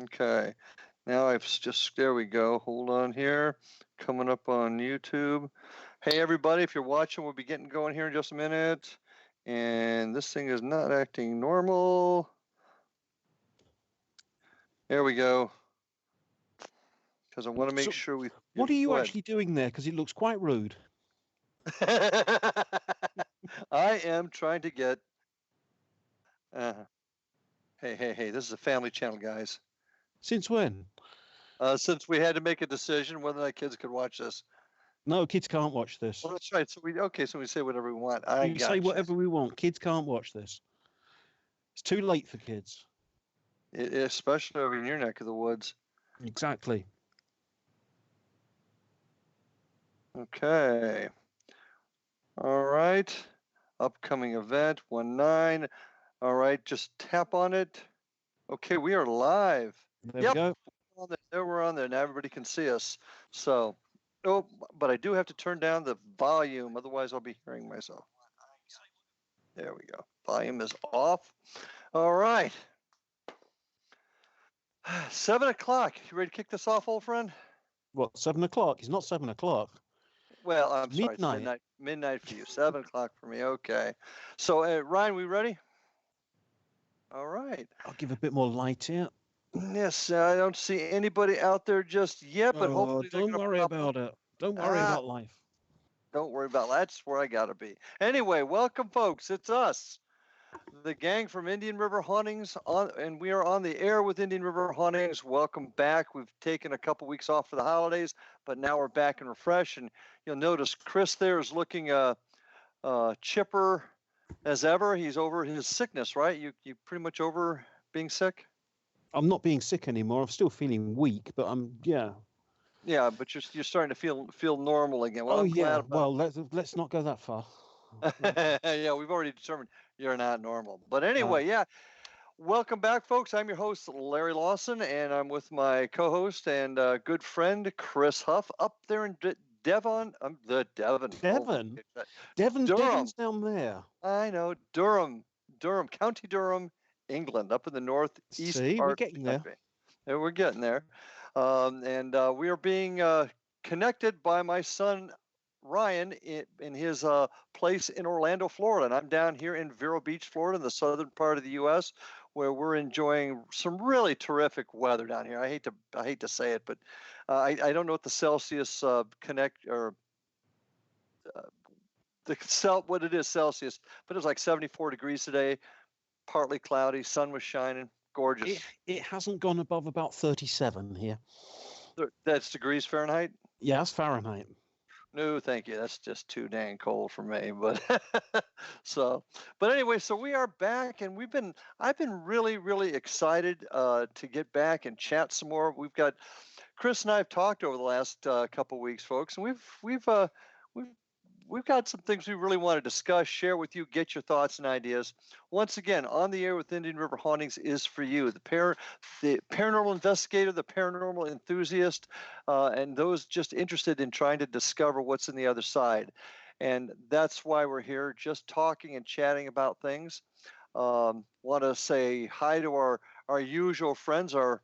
Okay. Now there we go. Hold on here. Coming up on YouTube. Hey, everybody, if you're watching, we'll be getting going here in just a minute. And this thing is not acting normal. There we go. Because I want to make sure we... What are you actually doing there? Because it looks quite rude. I am trying to get... Hey, this is a family channel, guys. Since when? Since we had to make a decision whether the kids could watch this. No, kids can't watch this. Well, that's right. So we say whatever we want. We say whatever we want. Kids can't watch this. It's too late for kids. Especially over in your neck of the woods. Exactly. Okay. All right. Upcoming event 1/9. All right. Just tap on it. Okay, we are live. There we go. There we're on there. Now everybody can see us. So, but I do have to turn down the volume. Otherwise, I'll be hearing myself. There we go. Volume is off. All right. 7 o'clock. You ready to kick this off, old friend? What, 7 o'clock? It's not 7 o'clock. Well, I'm sorry. It's midnight for you. 7 o'clock for me. Okay. So, Ryan, we ready? All right. I'll give a bit more light here. Yes, I don't see anybody out there just yet, but hopefully don't worry about it. Don't worry about life. Don't worry about it. That's where I got to be. Anyway, welcome, folks. It's us, the gang from Indian River Hauntings, and we are on the air with Indian River Hauntings. Welcome back. We've taken a couple weeks off for the holidays, but now we're back and refreshed. And you'll notice Chris there is looking chipper as ever. He's over his sickness, right? You pretty much over being sick? I'm not being sick anymore. I'm still feeling weak, but yeah. Yeah, but you're starting to feel normal again. Well, Well, let's not go that far. Yeah, we've already determined you're not normal. But anyway, yeah. Welcome back, folks. I'm your host, Larry Lawson, and I'm with my co-host and good friend, Chris Huff, up there in Devon. Devon. Devon's down there. I know. Durham, County Durham, England, up in the northeast part. We're getting there. Yeah, we're getting there. And we are being connected by my son, Ryan, in his place in Orlando, Florida. And I'm down here in Vero Beach, Florida, in the southern part of the U.S., where we're enjoying some really terrific weather down here. I hate to say it, but I don't know what the Celsius what it is Celsius, but it was like 74 degrees today. Partly cloudy, sun was shining, gorgeous. It hasn't gone above about 37 here. That's degrees Fahrenheit? Yeah, that's Fahrenheit. No, thank you. That's just too dang cold for me. But anyway, so we are back, and I've been really, really excited to get back and chat some more. We've got Chris and I have talked over the last couple of weeks, folks, and we've got some things we really want to discuss, share with you, get your thoughts and ideas. Once again, On the Air with Indian River Hauntings is for you, the paranormal investigator, the paranormal enthusiast, and those just interested in trying to discover what's in the other side. And that's why we're here, just talking and chatting about things. Want to say hi to our usual friends, our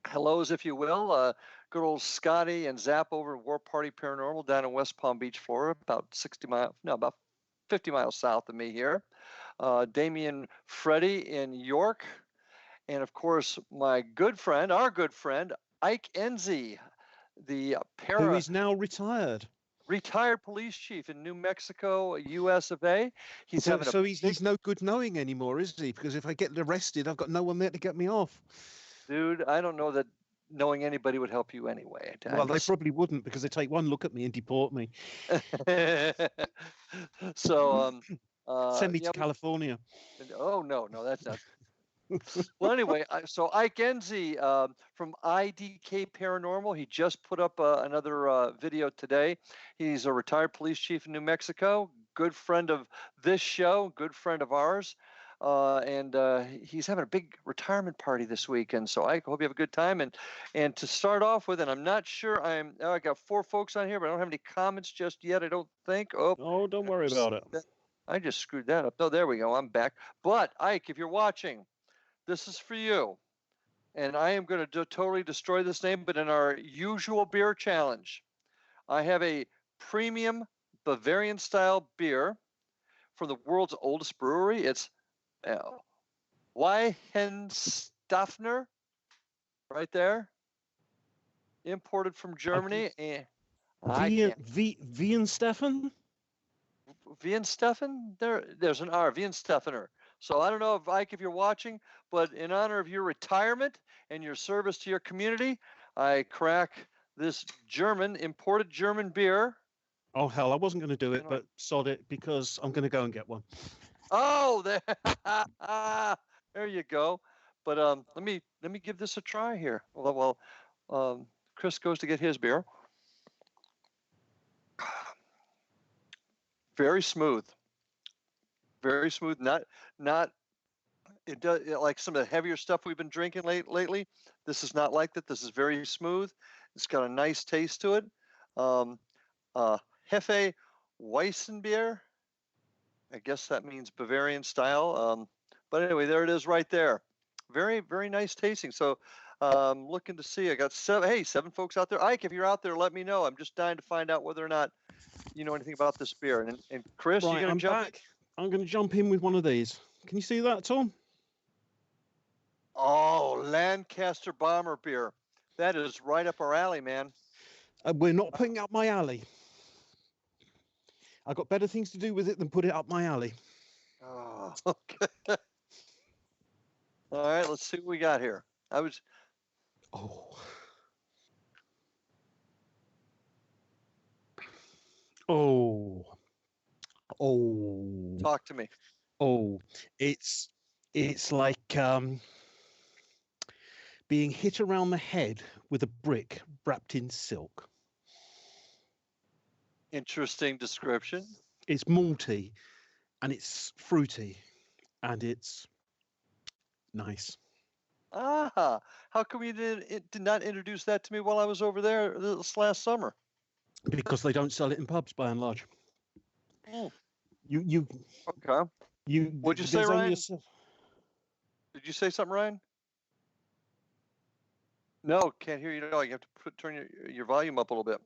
hellos, if you will. Good old Scotty and Zap over at War Party Paranormal down in West Palm Beach, Florida, about 50 miles south of me here. Damien Freddy in York. And, of course, our good friend, Ike Enzi, who is now retired. Retired police chief in New Mexico, US of A. He's no good knowing anymore, is he? Because if I get arrested, I've got no one there to get me off. Dude, I don't know that knowing anybody would help you anyway. Well, they probably wouldn't, because they take one look at me and deport me. So, send me to California. Oh no, that's not. Well, anyway, so Ike Enzi from IDK Paranormal, he just put up another video today. He's a retired police chief in New Mexico, good friend of this show, good friend of ours. And he's having a big retirement party this weekend. So I hope you have a good time. And to start off with, and I'm not sure, I got 4 folks on here, but I don't have any comments just yet, I don't think. Oh, don't worry about it. I just screwed that up. Oh, there we go. I'm back. But Ike, if you're watching, this is for you. and I am going to totally destroy this name, but in our usual beer challenge, I have a premium Bavarian style beer from the world's oldest brewery. It's Weihenstephaner, right there, imported from Germany. And I can't. Stefan? Wiensteffen? There's an R, Wiensteffener. So I don't know if Ike, if you're watching, but in honor of your retirement and your service to your community, I crack this imported German beer. Oh hell, I wasn't going to do it, but sod it, because I'm going to go and get one. Oh, there you go. But let me give this a try here. Well, Chris goes to get his beer. Very smooth. Very smooth. Not it does like some of the heavier stuff we've been drinking lately. This is not like that. This is very smooth. It's got a nice taste to it. Hefe Weissenbier. I guess that means Bavarian style. But anyway, there it is right there. Very, very nice tasting. So looking to see. I got seven folks out there. Ike, if you're out there, let me know. I'm just dying to find out whether or not you know anything about this beer. And Chris, right, you're going to jump back. I'm going to jump in with one of these. Can you see that, Tom? Oh, Lancaster Bomber beer. That is right up our alley, man. We're not putting up my alley. I've got better things to do with it than put it up my alley. Oh, okay. All right, let's see what we got here. Oh. Talk to me. Oh, it's like being hit around the head with a brick wrapped in silk. Interesting description. It's malty, and it's fruity, and it's nice. How come you did not introduce that to me while I was over there this last summer? Because they don't sell it in pubs by and large. Oh. You okay. What'd you say, Ryan? Did you say something, Ryan? No, can't hear you at all. You have to turn your volume up a little bit.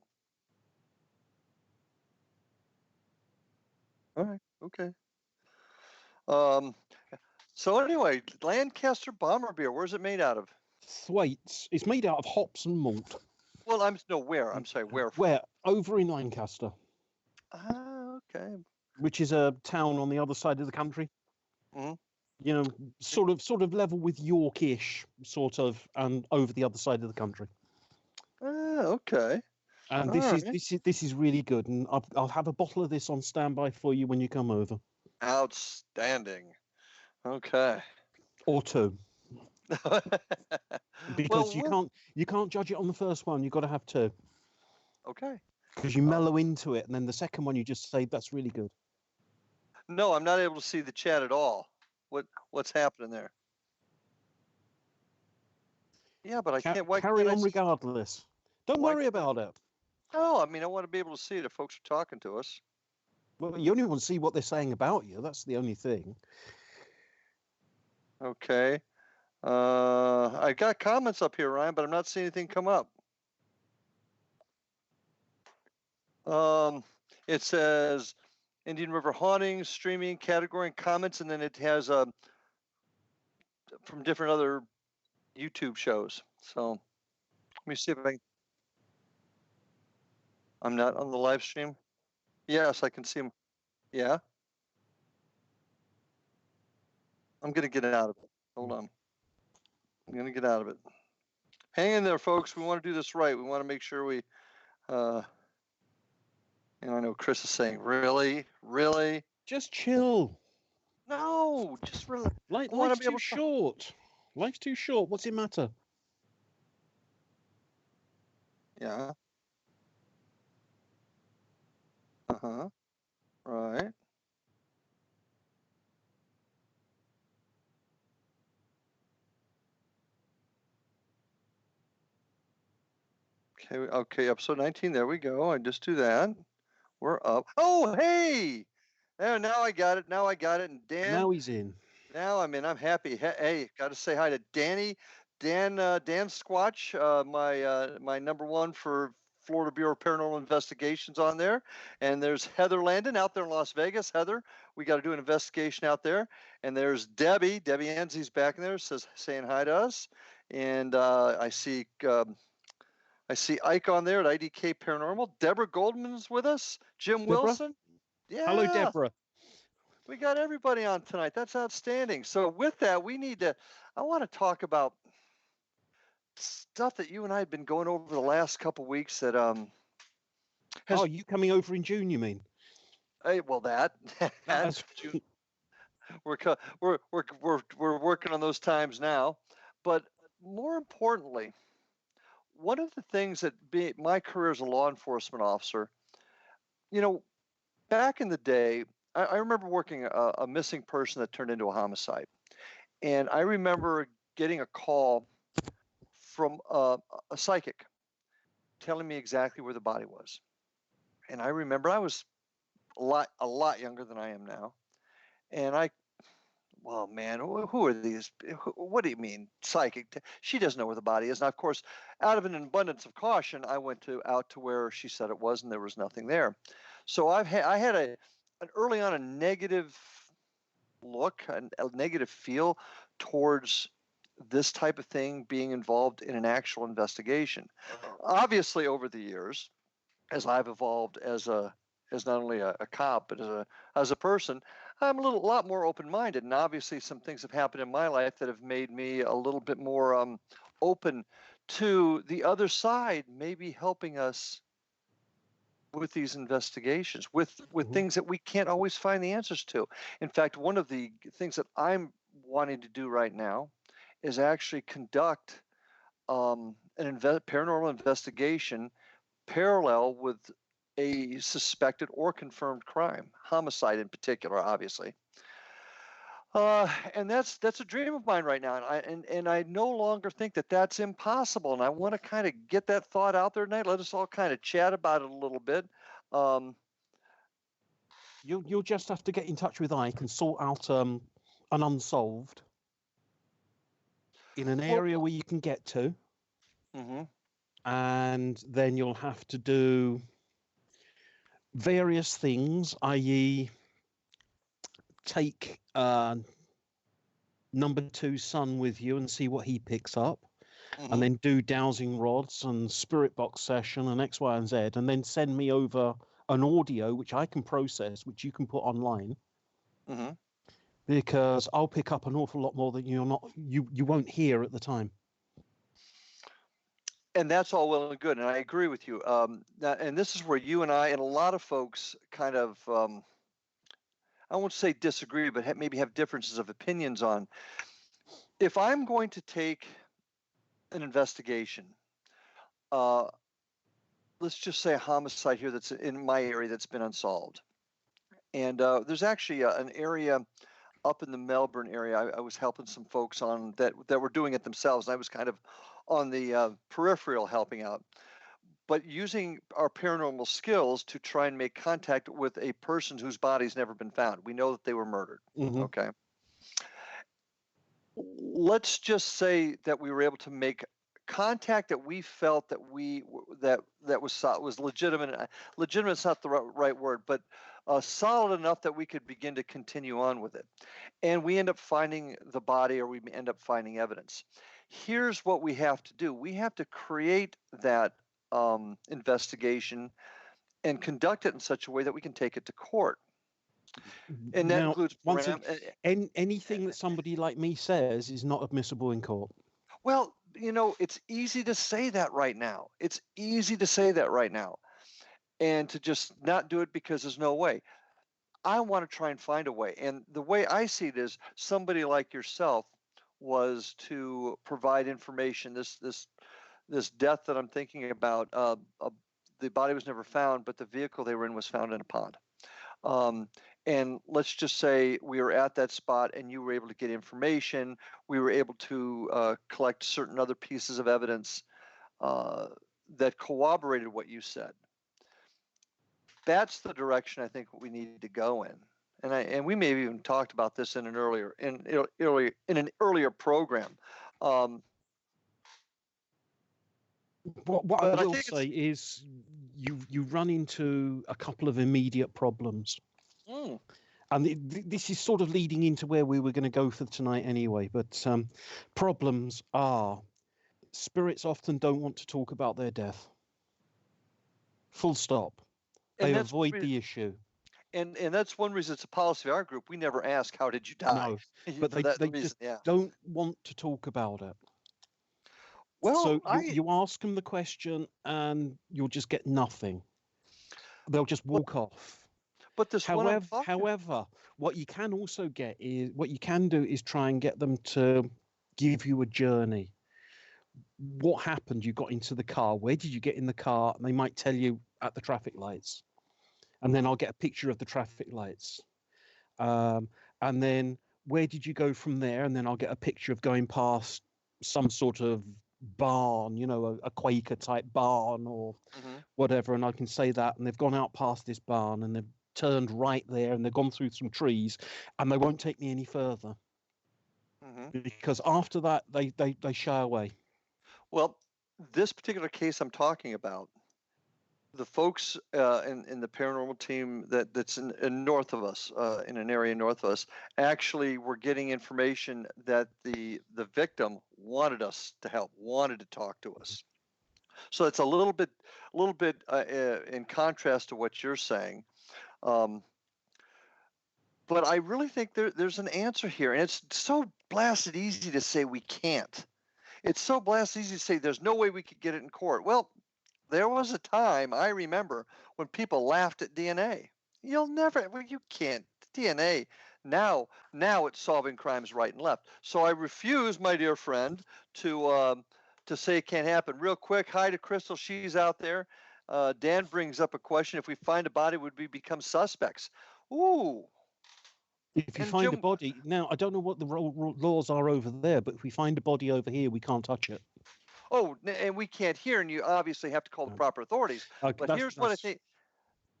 All right. Okay. So anyway, Lancaster Bomber beer. Where's it made out of? Thwaites. It's made out of hops and malt. Well, where? I'm sorry, where? Where? Over in Lancaster. Okay. Which is a town on the other side of the country. Mm-hmm. You know, sort of level with Yorkish, sort of, and over the other side of the country. Okay. And this is really good, and I'll have a bottle of this on standby for you when you come over. Outstanding. Okay. Or two. Because you can't judge it on the first one. You've got to have two. Okay. Because you mellow into it, and then the second one you just say that's really good. No, I'm not able to see the chat at all. What's happening there? Yeah, but I can't. Why carry on regardless. Don't worry about it. No, I mean I want to be able to see it if folks are talking to us. Well, you only want to see what they're saying about you. That's the only thing. Okay. I got comments up here, Ryan, but I'm not seeing anything come up. It says Indian River Hauntings, streaming, category, and comments, and then it has from different other YouTube shows. So let me see if I'm not on the live stream. Yes, I can see them. Yeah. I'm going to get out of it. Hold on. I'm going to get out of it. Hang in there, folks. We want to do this right. We want to make sure we, I know Chris is saying, really? Just chill. No, just relax. Life's too short. Life's too short. What's it matter? Yeah. Uh-huh. Right. Okay, episode 19. There we go. I just do that. We're up. Oh, hey! Now I got it. And Dan. Now he's in. Now I'm in. I'm happy. Hey, got to say hi to Danny Dan Squatch, my number one for Florida Bureau of Paranormal Investigations on there, and there's Heather Landon out there in Las Vegas. Heather, we got to do an investigation out there, and there's Debbie Enzi's back in there, saying hi to us, and I see Ike on there at IDK Paranormal. Deborah Goldman's with us. Jim Deborah? Wilson. Yeah. Hello, Deborah. We got everybody on tonight. That's outstanding. So with that, I want to talk about stuff that you and I have been going over the last couple weeks that Oh, you coming over in June, you mean? Well, we're working on those times now, but more importantly, one of the things that my career as a law enforcement officer, back in the day, I remember working a missing person that turned into a homicide, and I remember getting a call from a psychic telling me exactly where the body was. And I remember I was a lot younger than I am now. And well, man, who are these? What do you mean, psychic? She doesn't know where the body is. And of course, out of an abundance of caution, I went out to where she said it was, and there was nothing there. So I had an early on a negative look, a negative feel towards this type of thing being involved in an actual investigation. Obviously, over the years, as I've evolved as not only a cop but as a person, I'm a lot more open-minded, and obviously some things have happened in my life that have made me a little bit more open to the other side, maybe helping us with these investigations, with things that we can't always find the answers to. In fact, one of the things that I'm wanting to do right now is actually conduct an paranormal investigation parallel with a suspected or confirmed crime, homicide in particular, obviously. And that's a dream of mine right now, and I no longer think that that's impossible. And I want to kind of get that thought out there tonight. Let us all kind of chat about it a little bit. You'll just have to get in touch with Ike and sort out an unsolved in an area where you can get to. Mm-hmm. And then you'll have to do various things, i.e. take number 2's son with you and see what he picks up, and then do dowsing rods and spirit box session and X, Y, and Z, and then send me over an audio which I can process, which you can put online. Because I'll pick up an awful lot more that you won't hear at the time. And that's all well and good, and I agree with you. And this is where you and I and a lot of folks kind of, I won't say disagree, but maybe have differences of opinions on. If I'm going to take an investigation, let's just say a homicide here that's in my area that's been unsolved, and there's actually an area up in the Melbourne area. I was helping some folks on that were doing it themselves. I was kind of on the peripheral helping out, but using our paranormal skills to try and make contact with a person whose body's never been found. We know that they were murdered. Okay. Let's just say that we were able to make contact that we felt that was legitimate. Legitimate's not the right word, but solid enough that we could begin to continue on with it. And we end up finding the body, or we end up finding evidence. Here's what we have to do. We have to create that investigation and conduct it in such a way that we can take it to court. And that includes anything that somebody like me says is not admissible in court. Well, it's easy to say that right now. It's easy to say that right now, and to just not do it because there's no way. I want to try and find a way. And the way I see it is somebody like yourself was to provide information. This death that I'm thinking about, the body was never found, but the vehicle they were in was found in a pond. And let's just say we were at that spot and you were able to get information. We were able to collect certain other pieces of evidence that corroborated what you said. That's the direction I think we need to go in. And we may have even talked about this in an earlier program. What I But I will think say it's is you run into a couple of immediate problems. mm, And this is sort of leading into where we were going to go for tonight anyway. But problems are spirits often don't want to talk about their death. Full stop. They and that's avoid the issue. and that's one reason it's a policy of our group. We never ask how did you die No, but for they, that they reason. just Yeah. don't want to talk about it. Well, So you ask them the question and you'll just get nothing. They'll just but, walk off. but this one I'm talking. However, what you can also get is what you can do is try and get them to give you a journey. What happened? You got into the car. Where did you get in the car? And they might tell you at the traffic lights. And then I'll get a picture of the traffic lights. And then where did you go from there? And then I'll get a picture of going past some sort of barn, a Quaker type barn or Mhm. whatever. And I can say that. And they've gone out past this barn and they've turned right there and they've gone through some trees and they won't take me any further Mhm. because after that, they shy away. Well, this particular case I'm talking about, the folks in the paranormal team that's in north of us, in an area north of us, actually were getting information that the victim wanted us to help, wanted to talk to us. So it's a little bit in contrast to what you're saying. Um, but I really think there's an answer here, and it's so blasted easy to say we can't. It's so blasted easy to say there's no way we could get it in court. Well, there was a time I remember when people laughed at DNA. You'll never, well, you can't DNA. Now it's solving crimes right and left. So I refuse, my dear friend, to say it can't happen. Real quick, hi to Crystal. She's out there. Dan brings up a question: if we find a body, would we become suspects? Ooh, If you and find a Jim. body, now I don't know what the laws are over there, but if we find a body over here, we can't touch it. Oh, and we can't hear, and you obviously have to call the No. proper authorities. Okay, But here's what I think.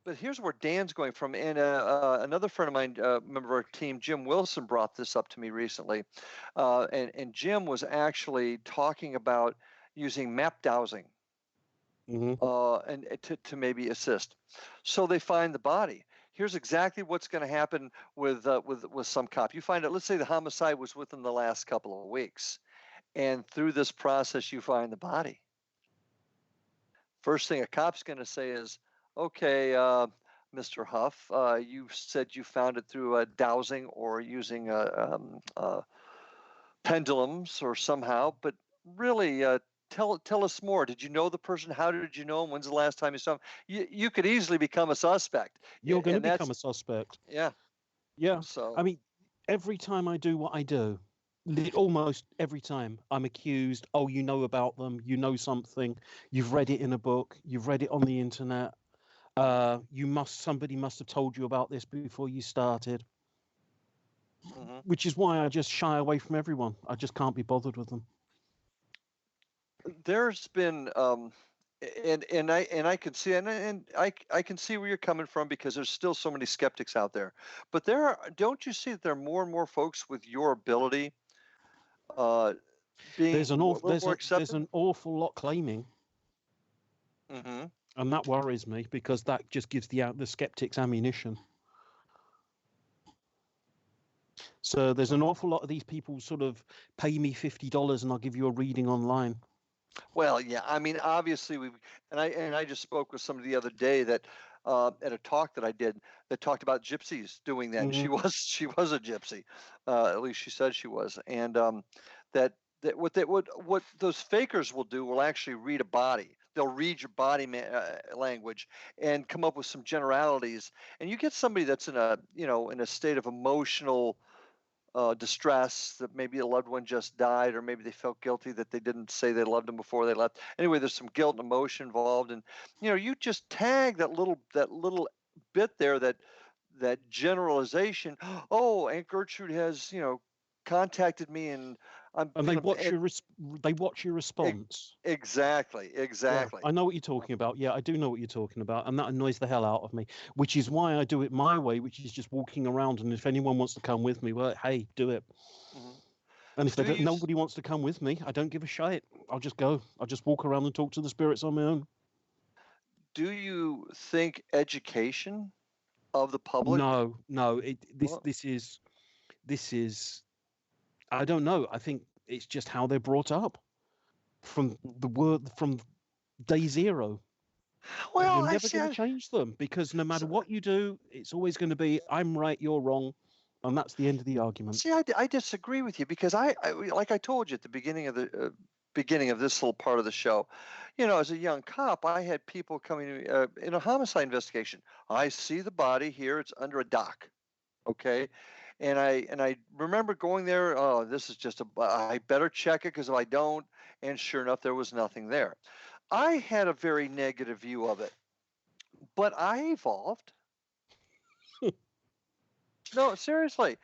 But here's where Dan's going from. And another friend of mine, member of our team, Jim Wilson, brought this up to me recently. And Jim was actually talking about using map dowsing and to maybe assist. So they find the body. Here's exactly what's going to happen with some cop. You find out, let's say the homicide was within the last couple of weeks, and through this process, you find the body. First thing a cop's going to say is, okay, Mr. Huff, you said you found it through dowsing or using pendulums or somehow, but really, tell us more. Did you know the person? How did you know him? When's the last time you saw him? You could easily become a suspect. You're going to And become that's, a suspect. yeah. Yeah. I So, mean, every time I do what I do, almost every time I'm accused, oh, you know about them, you know something, you've read it in a book, you've read it on the internet, somebody must have told you about this before you started, which is why I just shy away from everyone. I just can't be bothered with them. there's been and I can see and I can see where you're coming from because there's still so many skeptics out there. But don't you see that there are more and more folks with your ability being There's an a awful little more there's accepted? an awful lot claiming, Mm-hmm. and that worries me because that just gives the skeptics ammunition. So there's an awful lot of these people sort of pay me $50 and I'll give you a reading online. Well, yeah. I mean, obviously, I just spoke with somebody the other day that at a talk that I did that talked about gypsies doing that. And she was a gypsy, at least she said she was, and that what those fakers will do will actually read a body. They'll read your body language and come up with some generalities. And you get somebody that's in a state of emotional distress that maybe a loved one just died, or maybe they felt guilty that they didn't say they loved them before they left. Anyway, there's some guilt and emotion involved, and you just tag that little bit there, that generalization. Oh, Aunt Gertrude has contacted me, and I'm And gonna. they watch your response. Exactly, Yeah, exactly. I know what you're talking about. Yeah, I do know what you're talking about, and that annoys the hell out of me. Which is why I do it my way, which is just walking around. And if anyone wants to come with me, well, hey, do it. Mhm. And if Do you? nobody wants to come with me, I don't give a shit. I'll just go. I'll just walk around and talk to the spirits on my own. Do you think education of the public? No. Well, This is. I don't know. I think it's just how they're brought up from the word from day zero. well, You're I never see. going to change them because no matter So- what you do, it's always going to be I'm right, you're wrong, and that's the end of the argument. See, I disagree with you because like I told you at the beginning of this little part of the show, as a young cop, I had people coming to me in a homicide investigation. I see the body here; it's under a dock. Okay, and I remember going there. Oh, this is just I better check it because if I don't, and sure enough, there was nothing there. I had a very negative view of it, but I evolved. No, seriously.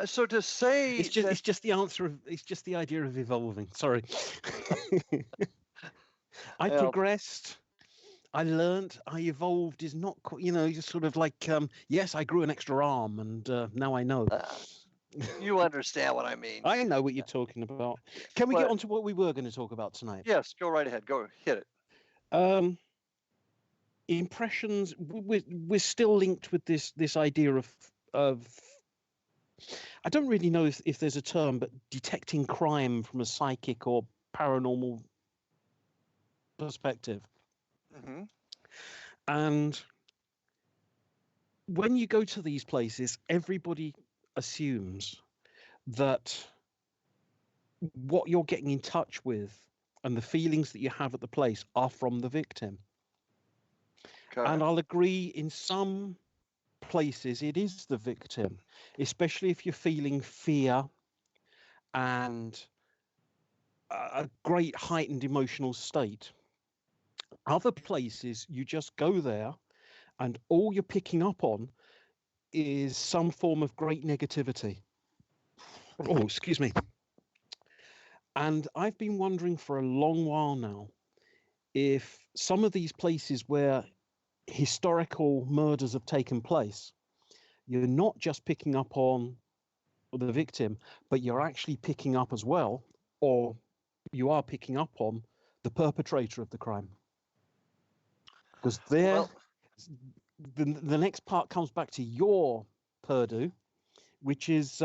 So to say that, It's just the answer of it's just the idea of evolving. Sorry. I well, progressed. I learned. I evolved. Is not just sort of like yes, I grew an extra arm, and now I know. uh, you understand what I mean. I know what you're talking about. Can we get But on to what we were going to talk about tonight? yes, go right ahead. Go hit it. Um, Impressions. We're still linked with this idea of. I don't really know if there's a term, but detecting crime from a psychic or paranormal perspective. Hmm. And when you go to these places, everybody assumes that what you're getting in touch with and the feelings that you have at the place are from the victim. Okay. And I'll agree in some places it is the victim, especially if you're feeling fear and a great heightened emotional state. Other places, you just go there and all you're picking up on is some form of great negativity. Oh, excuse me. And I've been wondering for a long while now if some of these places where historical murders have taken place, you're not just picking up on the victim, but you're actually picking up as well, or you are picking up on the perpetrator of the crime. Because there, Well, the next part comes back to your Purdue, which is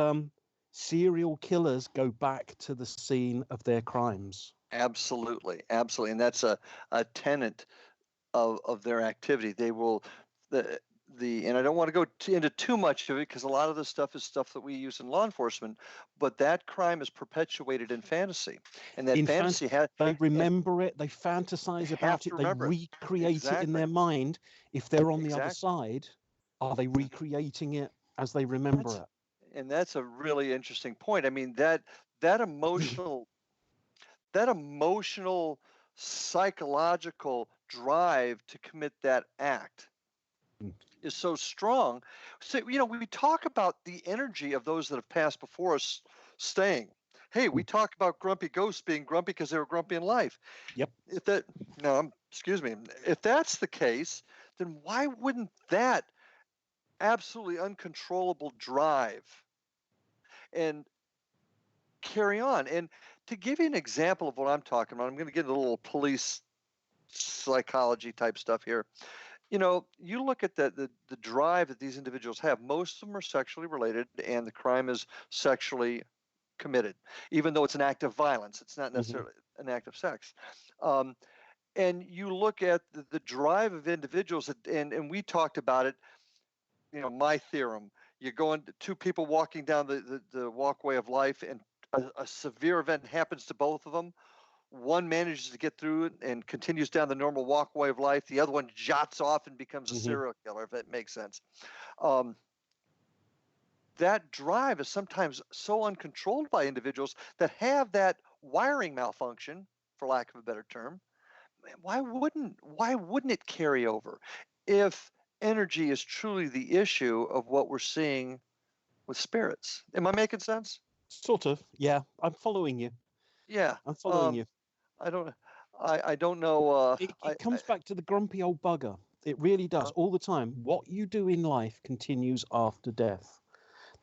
serial killers go back to the scene of their crimes. absolutely, absolutely, and that's a tenet of their activity. They will the and I don't want to go into too much of it because a lot of this stuff is stuff that we use in law enforcement, but that crime is perpetuated in fantasy, and that In fact, fantasy has they remember it, they fantasize have about to it, they remember it. recreate it in Exactly, their mind. If they're on the other exactly. side, are they recreating it as they remember That's it? and that's a really interesting point. I mean that emotional that emotional psychological drive to commit that act is so strong. So, we talk about the energy of those that have passed before us staying. Hey, we talk about grumpy ghosts being grumpy because they were grumpy in life. Yep. If that, no, excuse me, if that's the case, then why wouldn't that absolutely uncontrollable drive and carry on? And to give you an example of what I'm talking about, I'm going to get into a little police psychology type stuff here. You look at the drive that these individuals have. Most of them are sexually related, and the crime is sexually committed, even though it's an act of violence. It's not Hmm. necessarily an act of sex. Um, and you look at the drive of individuals, and we talked about it. My theorem. You go into two people walking down the walkway of life, and a severe event happens to both of them. One manages to get through it and continues down the normal walkway of life. The other one jots off and becomes a Hmm. serial killer, if that makes sense. Um, that drive is sometimes so uncontrolled by individuals that have that wiring malfunction, for lack of a better term. Why wouldn't it carry over if energy is truly the issue of what we're seeing with spirits? Am I making sense? Sort of. Yeah, I'm following you. Yeah. I'm following you. I don't. I don't know. It comes back to the grumpy old bugger. It really does. Uh, All the time. What you do in life continues after death.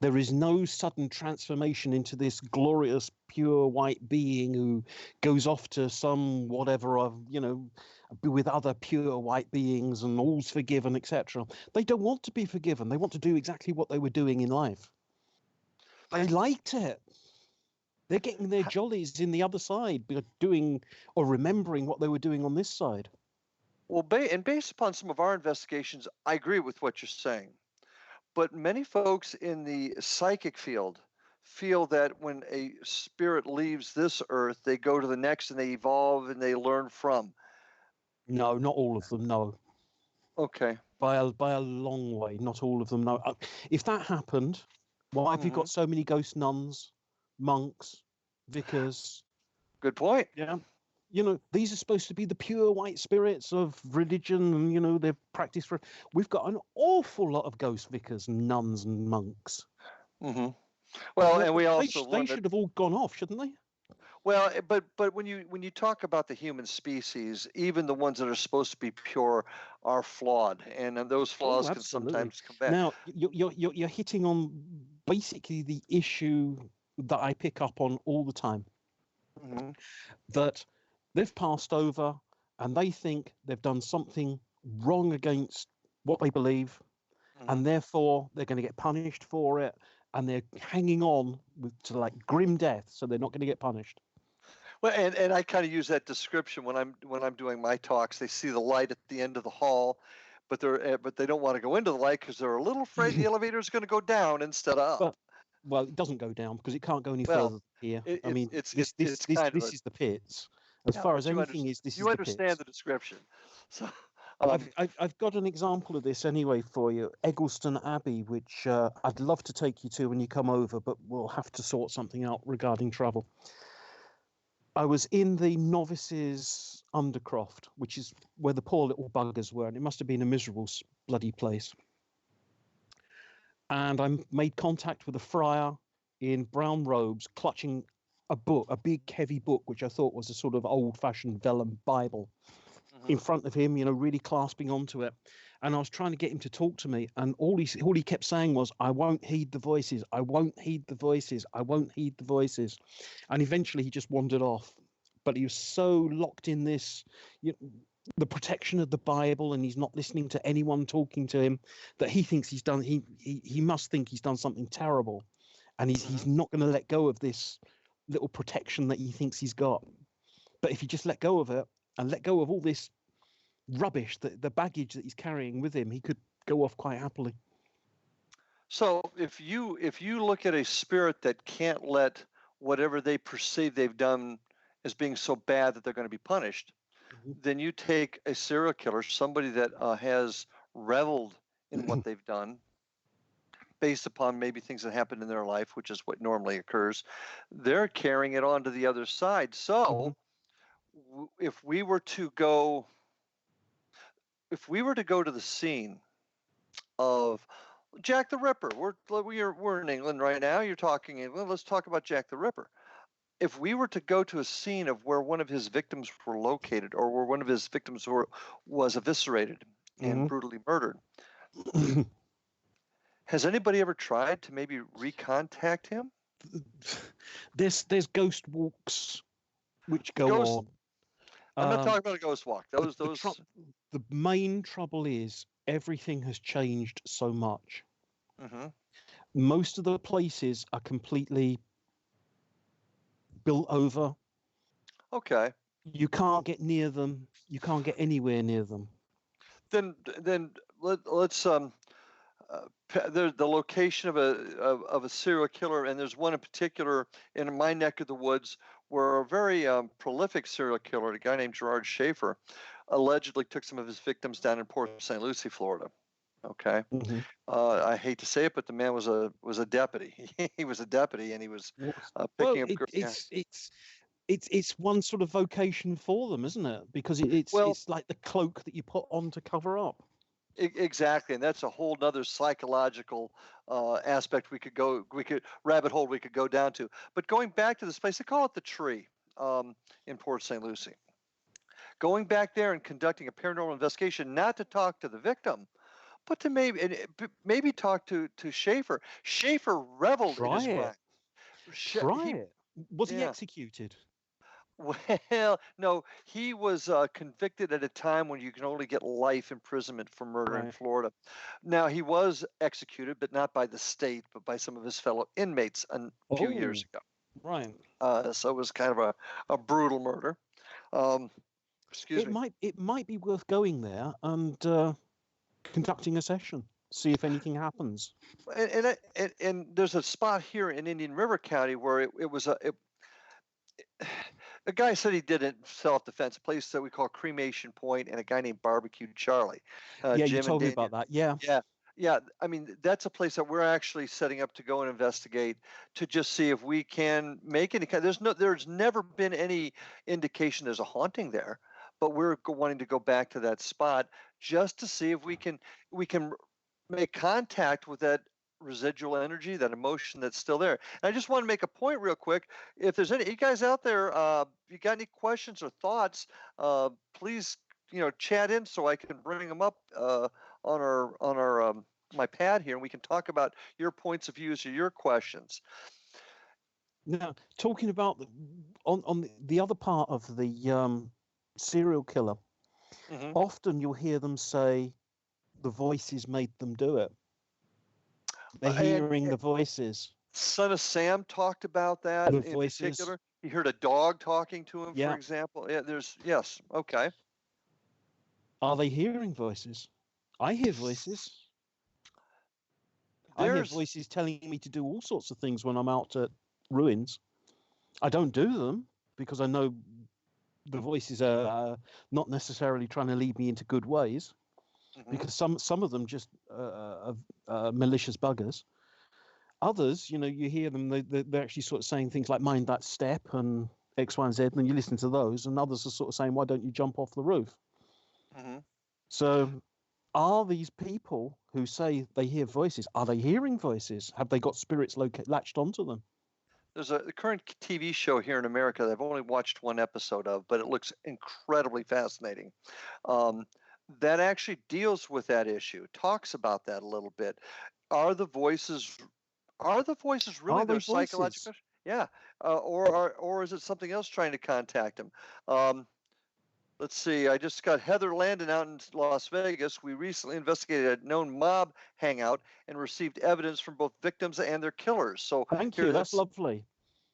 There is no sudden transformation into this glorious, pure white being who goes off to some whatever of, be with other pure white beings and all's forgiven, etc. They don't want to be forgiven. They want to do exactly what they were doing in life. They liked it. They're getting their jollies in the other side by doing or remembering what they were doing on this side. Well, and based upon some of our investigations, I agree with what you're saying. But many folks in the psychic field feel that when a spirit leaves this earth, they go to the next and they evolve and they learn from. No, not all of them, no. Okay. By a long way, not all of them, no. If that happened, why have you got so many ghost nuns, monks, vicars? Good point. Yeah. These are supposed to be the pure white spirits of religion, and they've practiced for. We've got an awful lot of ghost vicars and nuns and monks. Mm-hmm. Well, and we also they should have all gone off, shouldn't they? Well, but when you talk about the human species, even the ones that are supposed to be pure are flawed, and those flaws can sometimes come back. Now you're hitting on basically the issue that I pick up on all the time. Mm-hmm. That they've passed over and they think they've done something wrong against what they believe, and therefore they're going to get punished for it, and they're hanging on to like grim death, so they're not going to get punished. Well, and I kind of use that description when I'm doing my talks. They see the light at the end of the hall, but they don't want to go into the light because they're a little afraid the elevator is going to go down instead of up. Well, it doesn't go down because it can't go any further here. I mean, this is the pits. As far as anything is, this is the pits. You understand the description. So I've got an example of this anyway for you. Eggleston Abbey, which I'd love to take you to when you come over, but we'll have to sort something out regarding travel. I was in the novices' undercroft, which is where the poor little buggers were, and it must have been a miserable bloody place. And I made contact with a friar in brown robes, clutching a book, a big heavy book, which I thought was a sort of old-fashioned vellum Bible, in front of him, really clasping onto it. And I was trying to get him to talk to me, and all he kept saying was, "I won't heed the voices. I won't heed the voices. I won't heed the voices." And eventually, he just wandered off. But he was so locked in this, the protection of the Bible, and he's not listening to anyone talking to him, that he thinks he's done. He must think he's done something terrible, and he's not going to let go of this little protection that he thinks he's got. But if he just let go of it and let go of all this rubbish, the baggage that he's carrying with him, he could go off quite happily. So if you look at a spirit that can't let whatever they perceive they've done as being so bad that they're going to be punished, then you take a serial killer, somebody that has reveled in what they've done, based upon maybe things that happened in their life, which is what normally occurs. They're carrying it on to the other side. So if we were to go to the scene of Jack the Ripper, we're in England right now. You're talking England. Let's talk about Jack the Ripper. If we were to go to a scene of where one of his victims were located, or where one of his victims was eviscerated and brutally murdered, has anybody ever tried to maybe recontact him? There's ghost walks which go on. I'm not talking about a ghost walk. The main trouble is everything has changed so much. Most of the places are completely built over. Okay. You can't get near them. You can't get anywhere near them. Then let's the location of a serial killer, and there's one in particular in my neck of the woods where a very prolific serial killer, a guy named Gerard Schaefer, allegedly took some of his victims down in Port St. Lucie, Florida. Okay. I hate to say it, but the man was a deputy. He was a deputy, and he was picking up. It's one sort of vocation for them, isn't it? Because it's like the cloak that you put on to cover up. Exactly, and that's a whole nother psychological aspect rabbit hole we could go down to. But going back to this place, they call it the Tree in Port St. Lucie. Going back there and conducting a paranormal investigation, not to talk to the victim, but to maybe talk to Schaefer. Schaefer reveled in Try his it. grind. Try He it. Was he Yeah. executed? Well, no, he was convicted at a time when you can only get life imprisonment for murder in Right. Florida. Now, he was executed, but not by the state, but by some of his fellow inmates a few years Oh, ago. right. So it was kind of a brutal murder. Um, excuse me. It might be worth going there and conducting a session. See if anything happens. And there's a spot here in Indian River County where it was a guy said he did it in self-defense, a place that we call Cremation Point, and a guy named Barbecue Charlie, Yeah, you Jim and told me Daniel. about that. Yeah. Yeah, yeah. I mean, that's a place that we're actually setting up to go and investigate to just see if we can make any kind. There's never been any indication there's a haunting there, but we're wanting to go back to that spot just to see if we can make contact with that residual energy, that emotion that's still there. And I just want to make a point real quick. If there's any you guys out there, you got any questions or thoughts, please chat in so I can bring them up on our my pad here, and we can talk about your points of views or your questions. Now, talking about on the other part of the serial killer, Hmm. often you'll hear them say the voices made them do it. They're hearing And the voices. Son of Sam talked about that The in voices. particular. He heard a dog talking to him, for Yeah. example. Yeah, yes, okay. Are they hearing voices? I hear voices. I hear There's voices telling me to do all sorts of things when I'm out at ruins. I don't do them because I know the voices are not necessarily trying to lead me into good ways. Mhm. Because some of them just malicious buggers. Others, you hear them, they're actually sort of saying things like "mind that step" and X, Y, and Z, and then you listen to those, and others are sort of saying, "Why don't you jump off the roof?" Mhm. So, are these people who say they hear voices? Are they hearing voices? Have they got spirits latched onto them? There's a current TV show here in America that I've only watched one episode of, but it looks incredibly fascinating. Um, that actually deals with that issue, talks about that a little bit. Are the voices are the voices really Are they their voices? psychological? Yeah, or is it something else trying to contact them? Um, let's see. I just got Heather Landon out in Las Vegas. We recently investigated a known mob hangout and received evidence from both victims and their killers. So Thank here, you. That's lovely.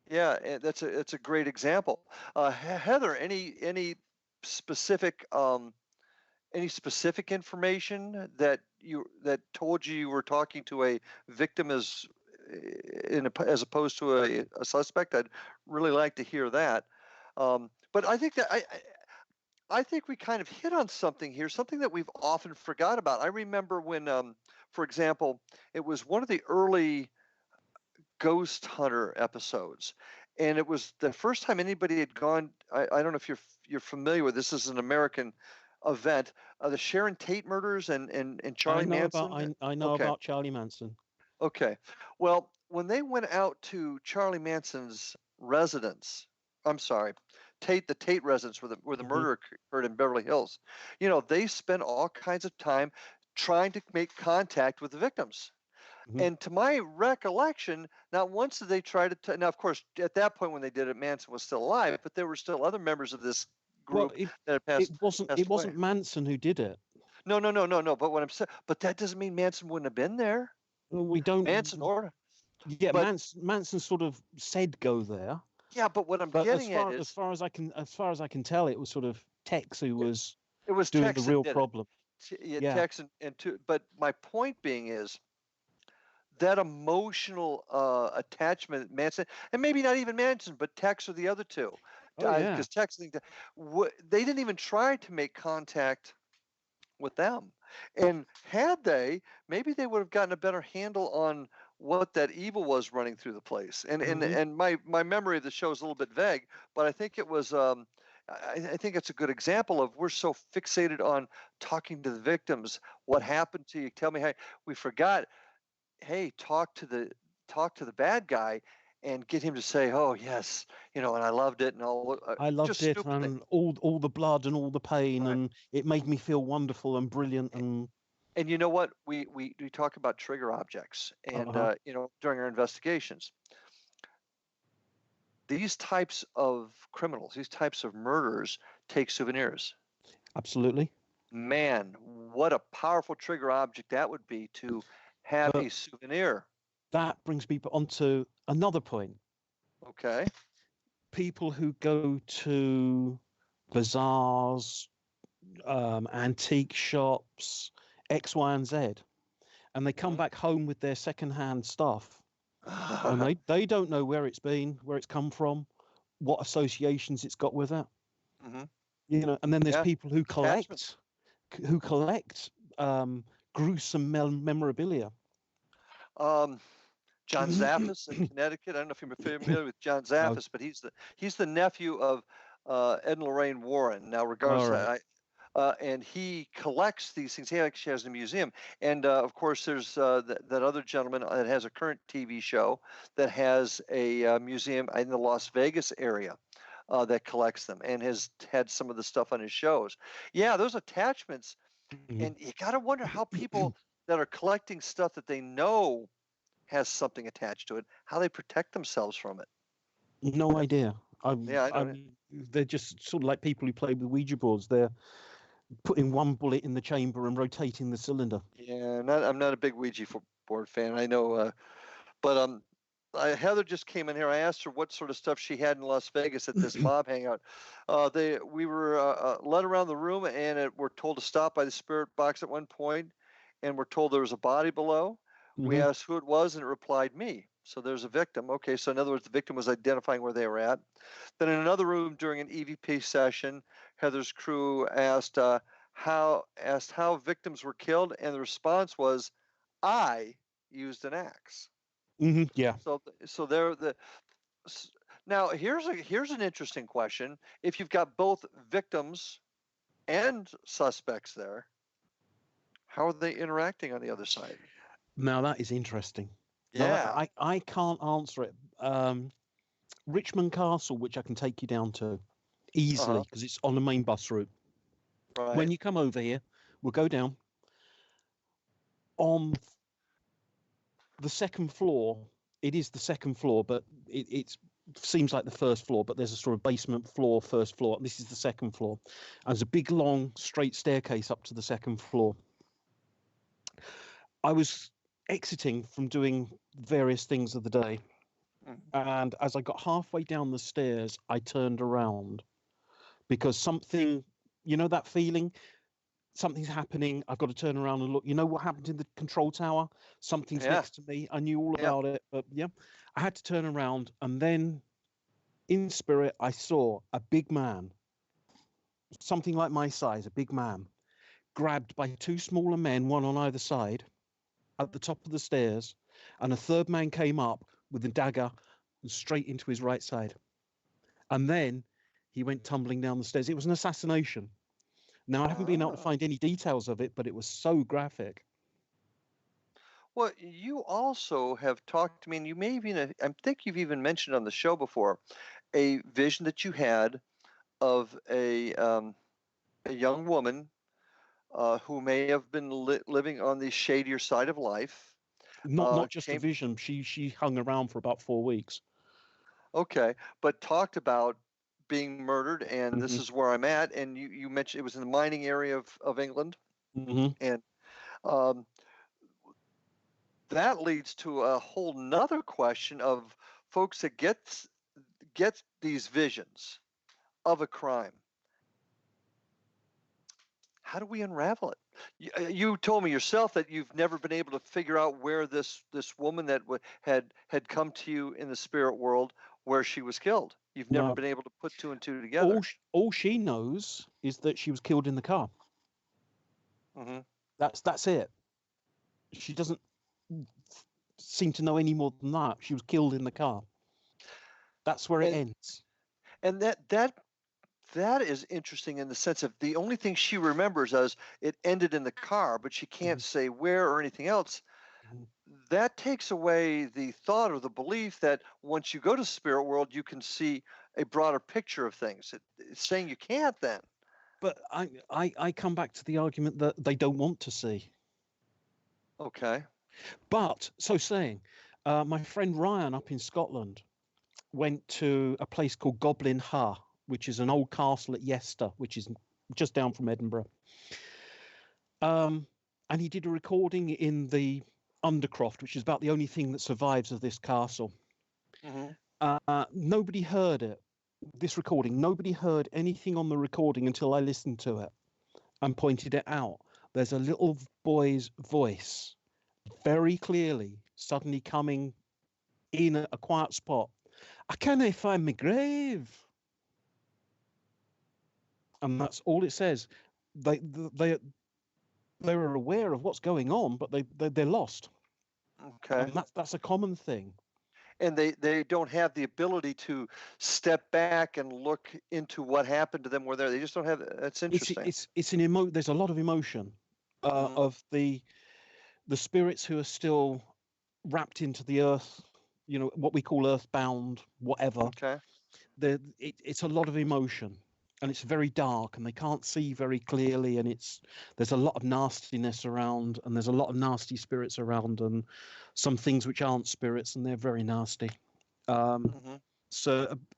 yeah, that's a great example. Heather, specific any specific information that told you were talking to a victim as opposed to a suspect? I'd really like to hear that. But I think that I think we kind of hit on something here, something that we've often forgot about. I remember when, for example, it was one of the early ghost hunter episodes, and it was the first time anybody had gone. I don't know if you're familiar with this. This is an American event, the Sharon Tate murders and I Charlie know about Manson. I know Okay, about Charlie Manson. okay. Well, when they went out to Charlie Manson's residence, I'm sorry, the Tate residence where the Hmm. murder occurred in Beverly Hills, they spent all kinds of time trying to make contact with the victims. Hmm. And to my recollection, not once did they try to. Now, of course, at that point when they did it, Manson was still alive, but there were still other members of this Well, group it that had it passed wasn't passed it away. wasn't Manson who did it. No, no, no, no, no. But what I'm saying, but that doesn't mean Manson wouldn't have been there. We Manson don't. or, Yeah, but Manson sort of said go there. yeah, but what I'm But getting at is as far as I can tell, it was sort of Tex who it, was it was doing the Tex that real did it. problem. Yeah, Yeah. Tex and two. But my point being is that emotional attachment Manson, and maybe not even Manson, but Tex or the other two, Oh yeah. because Tex, they didn't even try to make contact with them. And had they, maybe they would have gotten a better handle on what that evil was running through the place. Hmm. And my memory of the show is a little bit vague, but I think it was. I think it's a good example of we're so fixated on talking to the victims. What happened to you? Tell me how. We forgot. Hey, talk to the bad guy and get him to say, "Oh yes, and I loved it," and all I just loved it, stupid things. and all the blood and all the pain, Right. and it made me feel wonderful and brilliant. And And you know what? We talk about trigger objects, and Uh-huh. during our investigations, these types of criminals, these types of murderers, take souvenirs. Absolutely. Man, what a powerful trigger object that would be to have But a souvenir. that brings me on to another point. Okay. People who go to bazaars, antique shops, X, Y, and Z, and they come back home with their secondhand stuff, and they don't know where it's been, where it's come from, what associations it's got with it. Mm-hmm. And then there's Yeah. people who Attachments. collect gruesome memorabilia. John Zaffis in Connecticut. I don't know if you're familiar with John Zaffis, but he's the nephew of Ed and Lorraine Warren. Now, regardless, Right. and he collects these things. He actually has a museum, and of course, there's that other gentleman that has a current TV show that has a museum in the Las Vegas area. That collects them and has had some of the stuff on his shows. Yeah, those attachments, and you got to wonder how people that are collecting stuff that they know has something attached to it, how they protect themselves from it. No idea. Yeah, I don't. They're just sort of like people who play with Ouija boards. They're putting one bullet in the chamber and rotating the cylinder. Yeah, I'm not a big Ouija board fan. I know, but Heather just came in here. I asked her what sort of stuff she had in Las Vegas at this mob hangout. We were led around the room and we're told to stop by the spirit box at one point, and we're told there was a body below. We asked who it was, and it replied me. So there's a victim. Okay, so in other words, the victim was identifying where they were at. Then in another room during an EVP session, Heather's crew asked how victims were killed, and the response was, "I used an axe." Yeah. So they're the now here's an interesting question. If you've got both victims and suspects there, how are they interacting on the other side? Now that is interesting. Yeah. Now, I can't answer it. Richmond Castle, which I can take you down to easily because it's on the main bus route. Right. When you come over here, we'll go down on the second floor. It is the second floor, but it seems like the first floor, but there's a sort of basement floor, first floor. And this is the second floor. And there's a big, long, straight staircase up to the second floor. I was exiting from doing various things of the day. And as I got halfway down the stairs, I turned around because something, that feeling, something's happening. I've got to turn around and look. You know what happened in the control tower? Something's next to me. I knew all about it, but I had to turn around. And then in spirit, I saw a big man, something like my size, a big man, grabbed by two smaller men, one on either side, at the top of the stairs. And a third man came up with a dagger and straight into his right side. And then he went tumbling down the stairs. It was an assassination. Now, I haven't been able to find any details of it, but it was so graphic. Well, you also have talked to me, and you may even, I think you've even mentioned on the show before, a vision that you had of a young woman who may have been living on the shadier side of life. Not just a vision. She hung around for about 4 weeks. Okay, but talked about being murdered, and this is where I'm at. And you mentioned it was in the mining area of England, and that leads to a whole nother question of folks that get these visions of a crime. How do we unravel it? You told me yourself that you've never been able to figure out where this woman that had come to you in the spirit world, where she was killed. You've never been able to put two and two together. All she knows is that she was killed in the car. That's it. She doesn't seem to know any more than that. She was killed in the car. That's where it ends. And that is interesting in the sense of the only thing she remembers is it ended in the car, but she can't say where or anything else. That takes away the thought or the belief that once you go to spirit world, you can see a broader picture of things. It's saying you can't then. But I come back to the argument that they don't want to see. Okay. But so saying, my friend Ryan up in Scotland went to a place called Goblin Ha, which is an old castle at Yester, which is just down from Edinburgh. And he did a recording in the Undercroft, which is about the only thing that survives of this castle. Hmm. Nobody heard it, this recording. Nobody heard anything on the recording until I listened to it and pointed it out. There's a little boy's voice very clearly suddenly coming in at a quiet spot. I can't find my grave. And that's all it says. They they're aware of what's going on, but they're lost. Okay. And that's a common thing. And they don't have the ability to step back and look into what happened to them where they just don't have. That's interesting. It's there's a lot of emotion Hmm. of the spirits who are still wrapped into the earth, what we call earthbound, whatever. Okay. It's a lot of emotion, and it's very dark, and they can't see very clearly, and there's a lot of nastiness around, and there's a lot of nasty spirits around, and some things which aren't spirits, and they're very nasty. Hmm.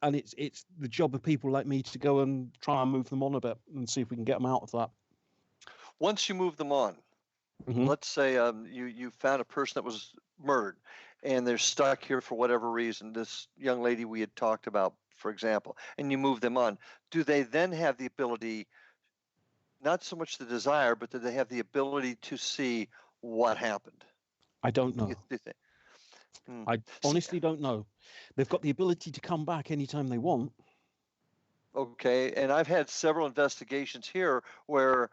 And it's the job of people like me to go and try and move them on a bit and see if we can get them out of that. Once you move them on, Mm-hmm. let's say you found a person that was murdered, and they're stuck here for whatever reason. This young lady we had talked about, for example, and you move them on. Do they then have the ability, not so much the desire, but do they have the ability to see what happened? I don't know. You think? Hmm. I See, honestly don't know. They've got the ability to come back anytime they want. okay, and I've had several investigations here where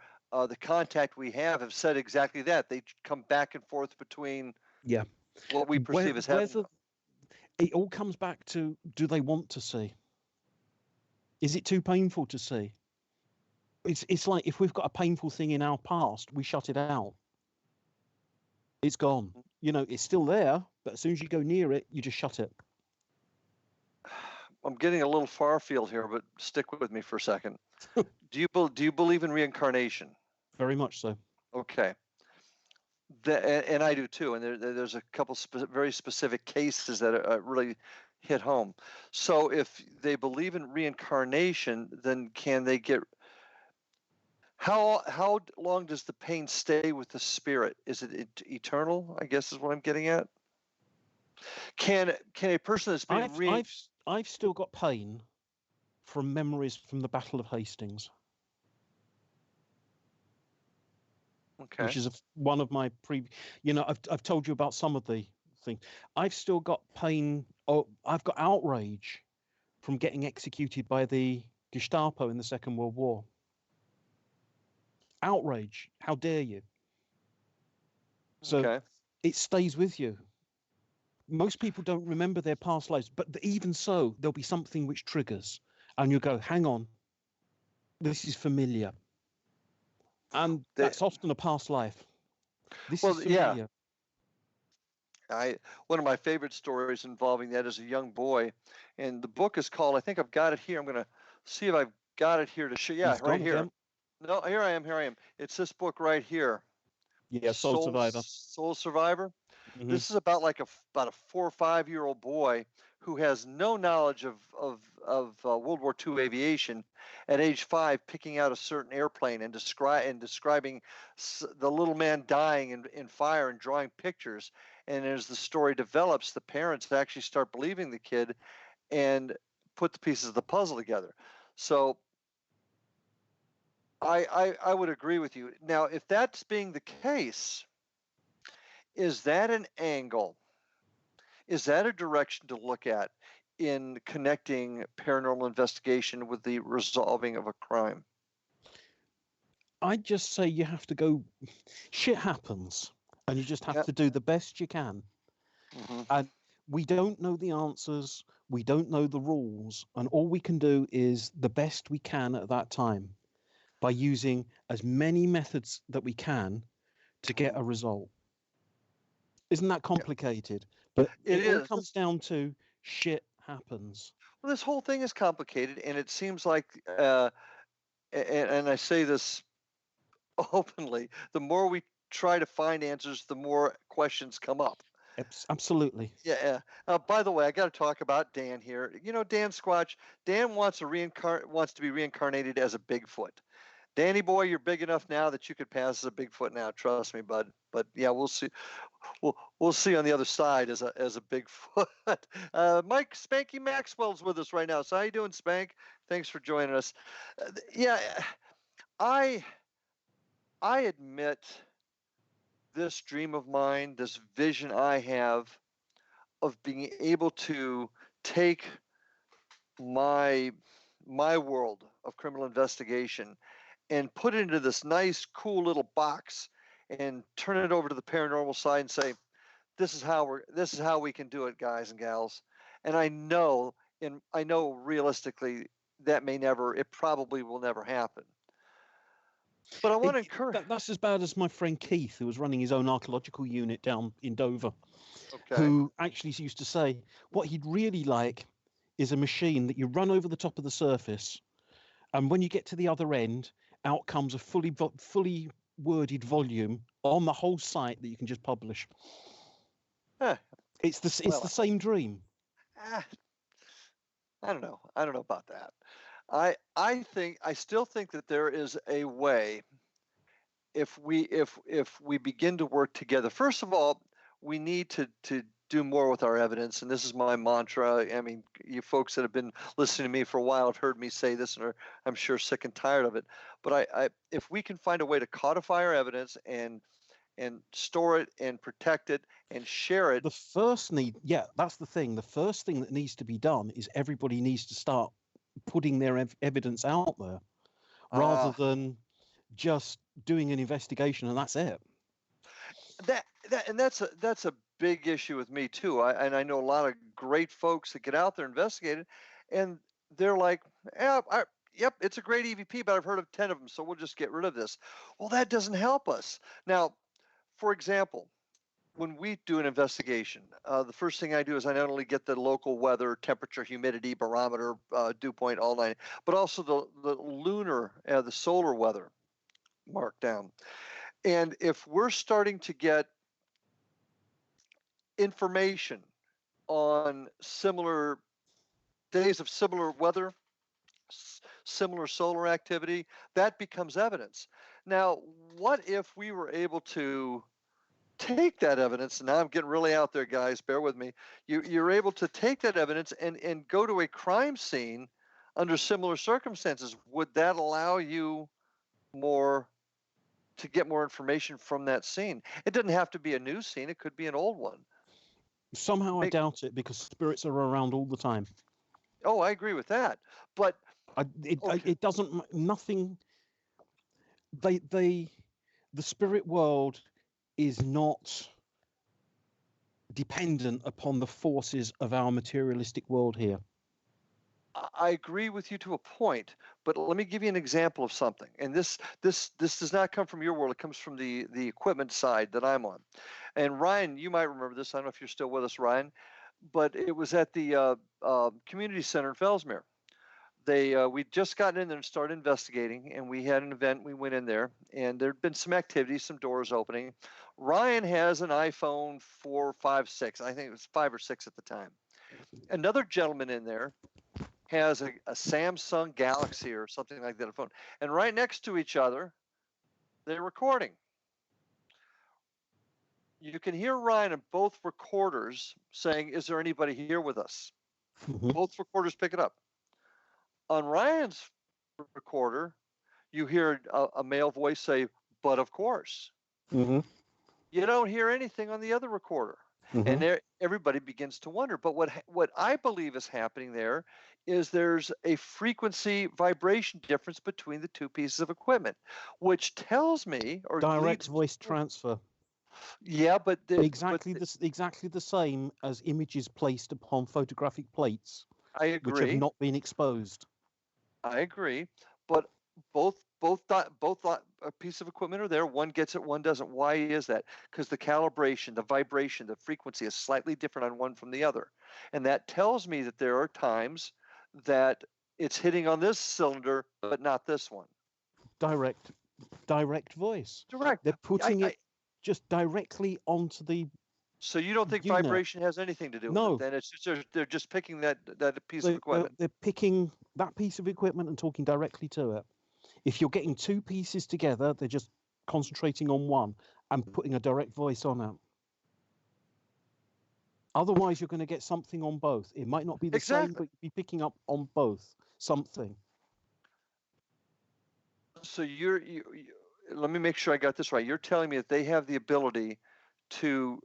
the contact we have said exactly that. They come back and forth between Yeah. what we perceive as having. Whether it all comes back to, do they want to see? Is it too painful to see? It's like if we've got a painful thing in our past, we shut it out. It's gone. It's still there, but as soon as you go near it, you just shut it. I'm getting a little far field here, but stick with me for a second. Do you believe in reincarnation? Very much so. Okay. And I do too. And there's a couple very specific cases that really hit home. So if they believe in reincarnation, then can they get? How long does the pain stay with the spirit? Is it eternal? I guess is what I'm getting at. Can a person that's been I've still got pain from memories from the Battle of Hastings. Okay. Which is one of my I've told you about some of the things. I've still got pain. Oh, I've got outrage from getting executed by the Gestapo in the Second World War. Outrage! How dare you? So okay. it stays with you. Most people don't remember their past lives, but even so, there'll be something which triggers, and you go, "Hang on, this is familiar," and that's often a past life. This is familiar. Yeah. One of my favorite stories involving that is a young boy, and the book is called, I think I've got it here. I'm going to see if I've got it here to show. Yeah, He's right gone here. again. No, here I am. Here I am. It's this book right here. Yeah, Soul Survivor. Soul Survivor. Mm-hmm. This is about about a 4 or 5 year old boy who has no knowledge of World War II aviation. At age 5, picking out a certain airplane and describing the little man dying in fire and drawing pictures. And as the story develops, the parents actually start believing the kid and put the pieces of the puzzle together. So I would agree with you. Now, if that's being the case, is that an angle? Is that a direction to look at in connecting paranormal investigation with the resolving of a crime? I'd just say you have to go, shit happens, and you just have to do the best you can. Mm-hmm. And we don't know the answers, we don't know the rules, and all we can do is the best we can at that time by using as many methods that we can to get a result. Isn't that complicated? But it all comes down to shit happens. Well, this whole thing is complicated, and it seems like, and I say this openly, the more we try to find answers, the more questions come up. Absolutely. Yeah. By the way, I got to talk about Dan here. You know, Dan Squatch. Dan wants to be reincarnated as a Bigfoot. Danny boy, you're big enough now that you could pass as a Bigfoot now. Trust me, bud. But yeah, we'll see. We'll see on the other side as a Bigfoot. Mike Spanky Maxwell's with us right now. So how you doing, Spank? Thanks for joining us. Yeah, I admit this dream of mine, this vision I have of being able to take my world of criminal investigation and put it into this nice, cool little box and turn it over to the paranormal side and say, this is how we can do it, guys and gals. And I know realistically it probably will never happen. But I want to encourage. That's as bad as my friend Keith, who was running his own archaeological unit down in Dover, Okay. who actually used to say what he'd really like is a machine that you run over the top of the surface, and when you get to the other end, out comes a fully worded volume on the whole site that you can just publish. It's the same dream. I don't know about that. I still think that there is a way if we begin to work together. First of all, we need to do more with our evidence, and this is my mantra. I mean, you folks that have been listening to me for a while have heard me say this and are, I'm sure, sick and tired of it. But if we can find a way to codify our evidence and store it and protect it and share it. That's the thing. The first thing that needs to be done is everybody needs to start putting their evidence out there rather than just doing an investigation and that's it. That's a big issue with me too. I know a lot of great folks that get out there investigated, and they're like, yep, it's a great EVP, but I've heard of 10 of them, so we'll just get rid of this. Well, that doesn't help us. Now, for example, when we do an investigation, the first thing I do is I not only get the local weather, temperature, humidity, barometer, dew point, all nine, but also the lunar, the solar weather marked down. And if we're starting to get information on similar days of similar weather, similar solar activity, that becomes evidence. Now, what if we were able to take that evidence, and now I'm getting really out there, guys, bear with me. You're able to take that evidence and go to a crime scene under similar circumstances. Would that allow you to get more information from that scene? It doesn't have to be a new scene. It could be an old one. Somehow I doubt it, because spirits are around all the time. Oh, I agree with that. But it doesn't, nothing, the spirit world is not dependent upon the forces of our materialistic world here. I agree with you to a point, but let me give you an example of something. And this does not come from your world. It comes from the equipment side that I'm on. And Ryan, you might remember this. I don't know if you're still with us, Ryan, but it was at the community center in Fellsmere. We'd just gotten in there and started investigating, and we had an event. We went in there, and there'd been some activity, some doors opening. Ryan has an iPhone 4, 5, 6. I think it was 5 or 6 at the time. Another gentleman in there has a Samsung Galaxy or something like that, a phone. And right next to each other, they're recording. You can hear Ryan in both recorders saying, "Is there anybody here with us?" Mm-hmm. Both recorders pick it up. On Ryan's recorder, you hear a male voice say, "But of course." Mm-hmm. You don't hear anything on the other recorder. Mm-hmm. And everybody begins to wonder. But what I believe is happening there is there's a frequency vibration difference between the two pieces of equipment, which tells me, or direct voice transfer. Yeah, but exactly the same as images placed upon photographic plates. I agree. Which have not been exposed. I agree, but both a piece of equipment are there. One gets it, one doesn't. Why is that? Because the calibration, the vibration, the frequency is slightly different on one from the other. And that tells me that there are times that it's hitting on this cylinder, but not this one. Direct voice. Direct. They're putting it just directly onto the So you don't think unit. vibration has anything to do with No. it? Then it's just they're just picking that piece of They're equipment. picking that piece of equipment and talking directly to it. If you're getting two pieces together, they're just concentrating on one and putting a direct voice on it. Otherwise, you're going to get something on both. It might not be the same, but you'll be picking up on both something. So you let me make sure I got this right. You're telling me that they have the ability to,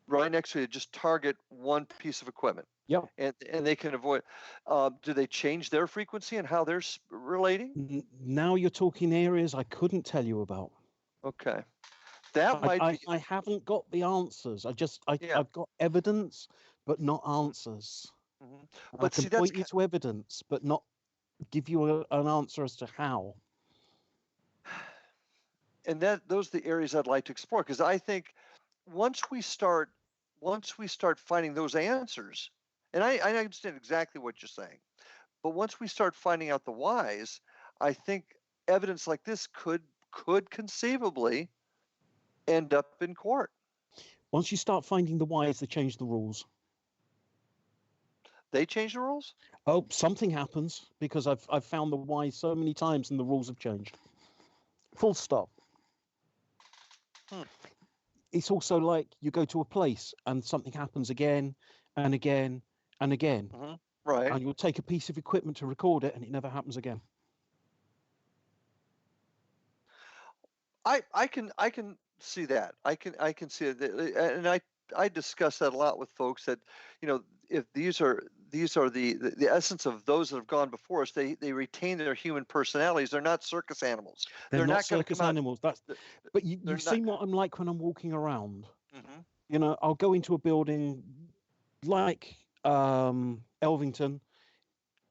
right next to it, just target one piece of equipment. Yep. And they can avoid. Do they change their frequency and how they're relating? Now you're talking areas I couldn't tell you about. Okay. That might be. I haven't got the answers. I've got evidence, but not answers. Mm-hmm. But I can point you to evidence, but not give you an answer as to how. And those are the areas I'd like to explore, because I think once we start finding those answers, and I understand exactly what you're saying, but once we start finding out the whys, I think evidence like this could conceivably end up in court. Once you start finding the whys, they change the rules. They change the rules? Oh, something happens, because I've found the whys so many times and the rules have changed. Full stop. It's also like you go to a place and something happens again and again and again. Mm-hmm. Right. And you'll take a piece of equipment to record it and it never happens again. I can see that. I can see it, and I discuss that a lot with folks, that if these are the essence of those that have gone before us, they retain their human personalities. They're not circus animals. They're not circus animals. But you've seen what I'm like when I'm walking around. Mm-hmm. I'll go into a building like Elvington,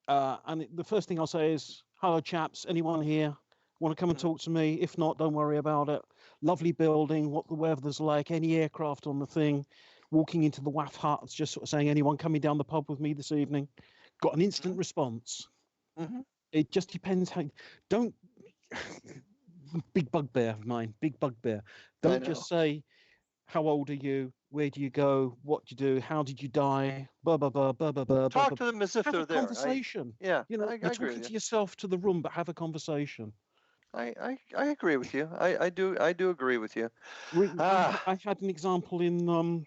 and the first thing I'll say is, "Hello, chaps. Anyone here want to come and talk to me? If not, don't worry about it. Lovely building. What the weather's like? Any aircraft on the thing?" Walking into the WAF hut, just sort of saying, "Anyone coming down the pub with me this evening?" Got an instant response. It just depends how. Don't big bugbear of mine. Big bugbear. Don't just say, "How old are you? Where do you go? What do you do? How did you die?" Blah blah blah blah blah blah. Talk to them as if they're there. Have a conversation. Yeah. You're talking to yourself to the room, but have a conversation. I agree with you. I do agree with you. I had an example in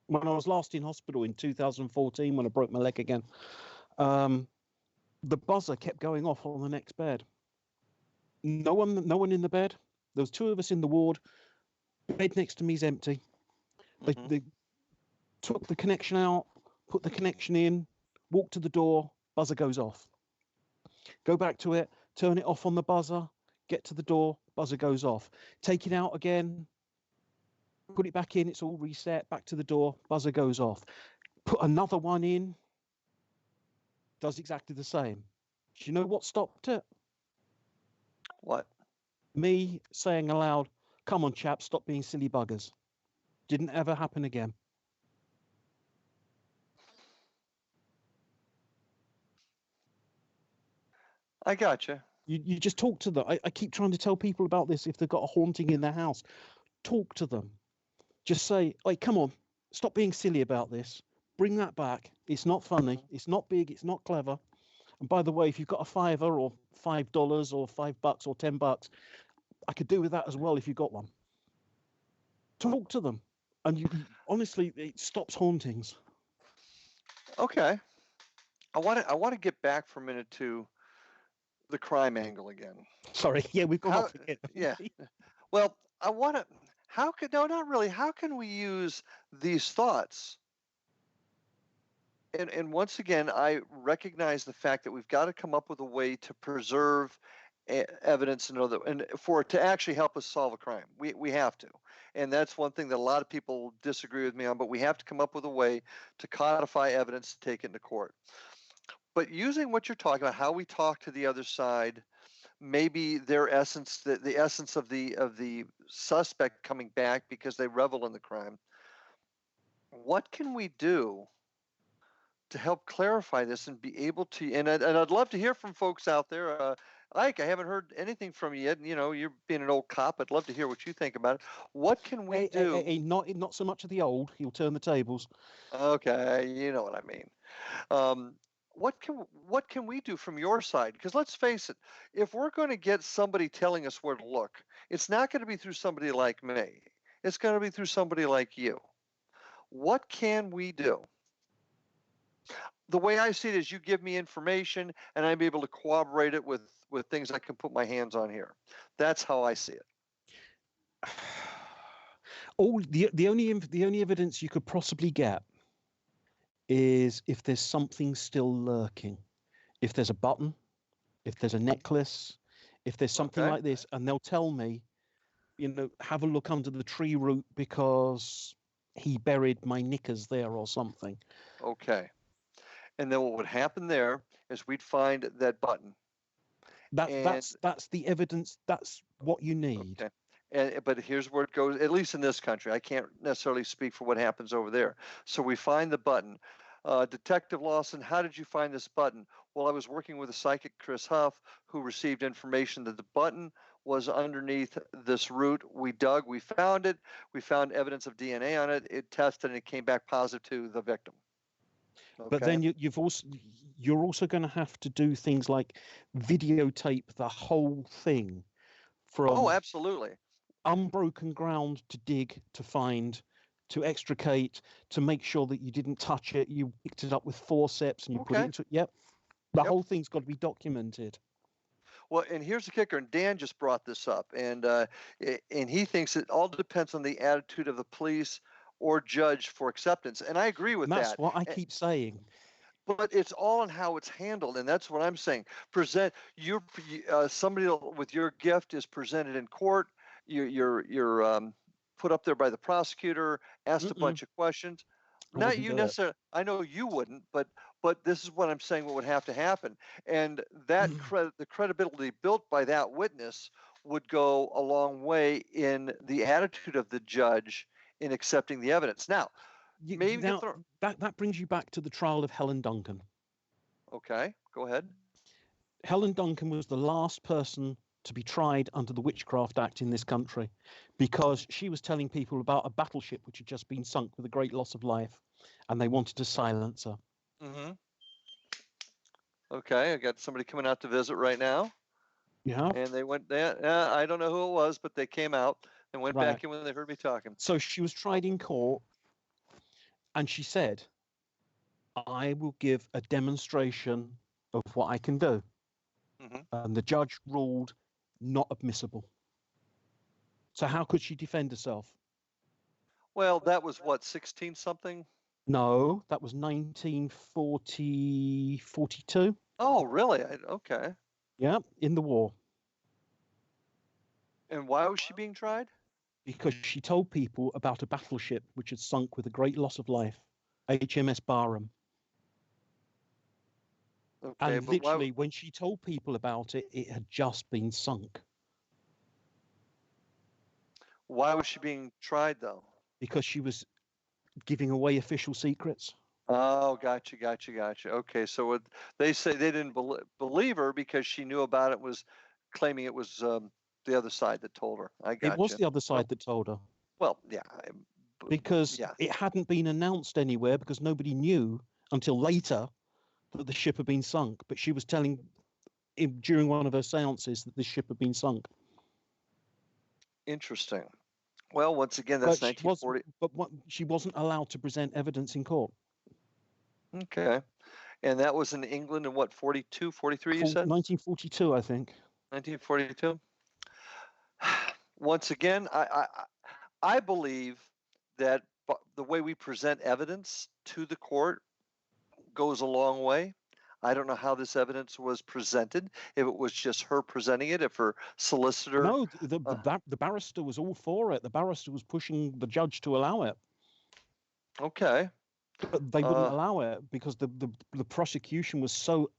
when I was last in hospital in 2014 when I broke my leg again. The buzzer kept going off on the next bed. No one in the bed. There was two of us in the ward. Bed next to me is empty. They took the connection out, put the connection in, walk to the door, buzzer goes off. Go back to it, turn it off on the buzzer, get to the door, buzzer goes off. Take it out again, put it back in, it's all reset, back to the door, buzzer goes off. Put another one in, does exactly the same. Do you know what stopped it? What? Me saying aloud, "Come on, chaps, stop being silly buggers." Didn't ever happen again. I gotcha. You just talk to them. I keep trying to tell people about this if they've got a haunting in their house. Talk to them. Just say, "Hey, come on, stop being silly about this. Bring that back. It's not funny. It's not big. It's not clever. And by the way, if you've got a $5 or $5 or $5 or $10, I could do with that as well if you got one." Talk to them. And honestly, it stops hauntings. Okay. I want to get back for a minute to the crime angle again. Sorry, yeah, we've gone off again. Yeah. Well, I want to. Not really. How can we use these thoughts? And once again, I recognize the fact that we've got to come up with a way to preserve evidence and for it to actually help us solve a crime. We have to. And that's one thing that a lot of people disagree with me on, but we have to come up with a way to codify evidence to take it into court. But using what you're talking about, how we talk to the other side, maybe their essence, the essence of the suspect coming back because they revel in the crime. What can we do to help clarify this and be able to? And I'd love to hear from folks out there. Ike, I haven't heard anything from you yet. And, you're being an old cop. I'd love to hear what you think about it. What can we do? Not so much of the old. He'll turn the tables. Okay, you know what I mean. Um, what can we do from your side? Because let's face it, if we're going to get somebody telling us where to look, it's not going to be through somebody like me. It's going to be through somebody like you. What can we do? The way I see it is you give me information and I'm able to corroborate it with things I can put my hands on here. That's how I see it. The only evidence you could possibly get is if there's something still lurking. If there's a button, if there's a necklace, if there's something Okay. like this, and they'll tell me, have a look under the tree root because he buried my knickers there or something. Okay. And then what would happen there is we'd find that button. That's the evidence. That's what you need. Okay. But here's where it goes, at least in this country. I can't necessarily speak for what happens over there. So we find the button. Detective Lawson, how did you find this button? Well, I was working with a psychic, Chris Huff, who received information that the button was underneath this root. We dug, we found it. We found evidence of DNA on it. It tested and it came back positive to the victim. Okay. But then you're also going to have to do things like videotape the whole thing from absolutely unbroken ground to dig, to find, to extricate, to make sure that you didn't touch it. You picked it up with forceps and you put it into. Yep. The whole thing's got to be documented. Well, and here's the kicker, and Dan just brought this up, and he thinks it all depends on the attitude of the police or judge for acceptance, and I agree with that. That's what I keep saying. But it's all in how it's handled, and that's what I'm saying. Present somebody with your gift is presented in court. You're put up there by the prosecutor, asked a bunch of questions. Not you necessarily. I know you wouldn't, but this is what I'm saying. What would have to happen, and that the credibility built by that witness would go a long way in the attitude of the judge in accepting the evidence. Now, that brings you back to the trial of Helen Duncan. Okay, go ahead. Helen Duncan was the last person to be tried under the Witchcraft Act in this country because she was telling people about a battleship which had just been sunk with a great loss of life, and they wanted to silence her. Mm-hmm. Okay, I got somebody coming out to visit right now. Yeah. And they went there. I don't know who it was, but they came out and went back in when they heard me talking. So she was tried in court, and she said, I will give a demonstration of what I can do. Mm-hmm. And the judge ruled not admissible. So how could she defend herself? Well, that was what, 16 something? No, that was 1942. Oh, really? Okay. Yeah, in the war. And why was she being tried? Because she told people about a battleship which had sunk with a great loss of life, HMS Barham. Okay, and literally, when she told people about it, it had just been sunk. Why was she being tried, though? Because she was giving away official secrets. Oh, gotcha. Okay, so they say they didn't believe her because she knew about it, was claiming it was the other side that told her. I got It was the other side that told her. Well, yeah. Because it hadn't been announced anywhere because nobody knew until later that the ship had been sunk. But she was telling during one of her seances that the ship had been sunk. Interesting. Well, once again, that's 1940. She wasn't allowed to present evidence in court. Okay. And that was in England in what, 42, 43, you said? 1942, I think. 1942. Once again, I believe that the way we present evidence to the court goes a long way. I don't know how this evidence was presented. If it was just her presenting it, if her solicitor. No, the barrister was all for it. The barrister was pushing the judge to allow it. Okay. But they wouldn't allow it because the prosecution was so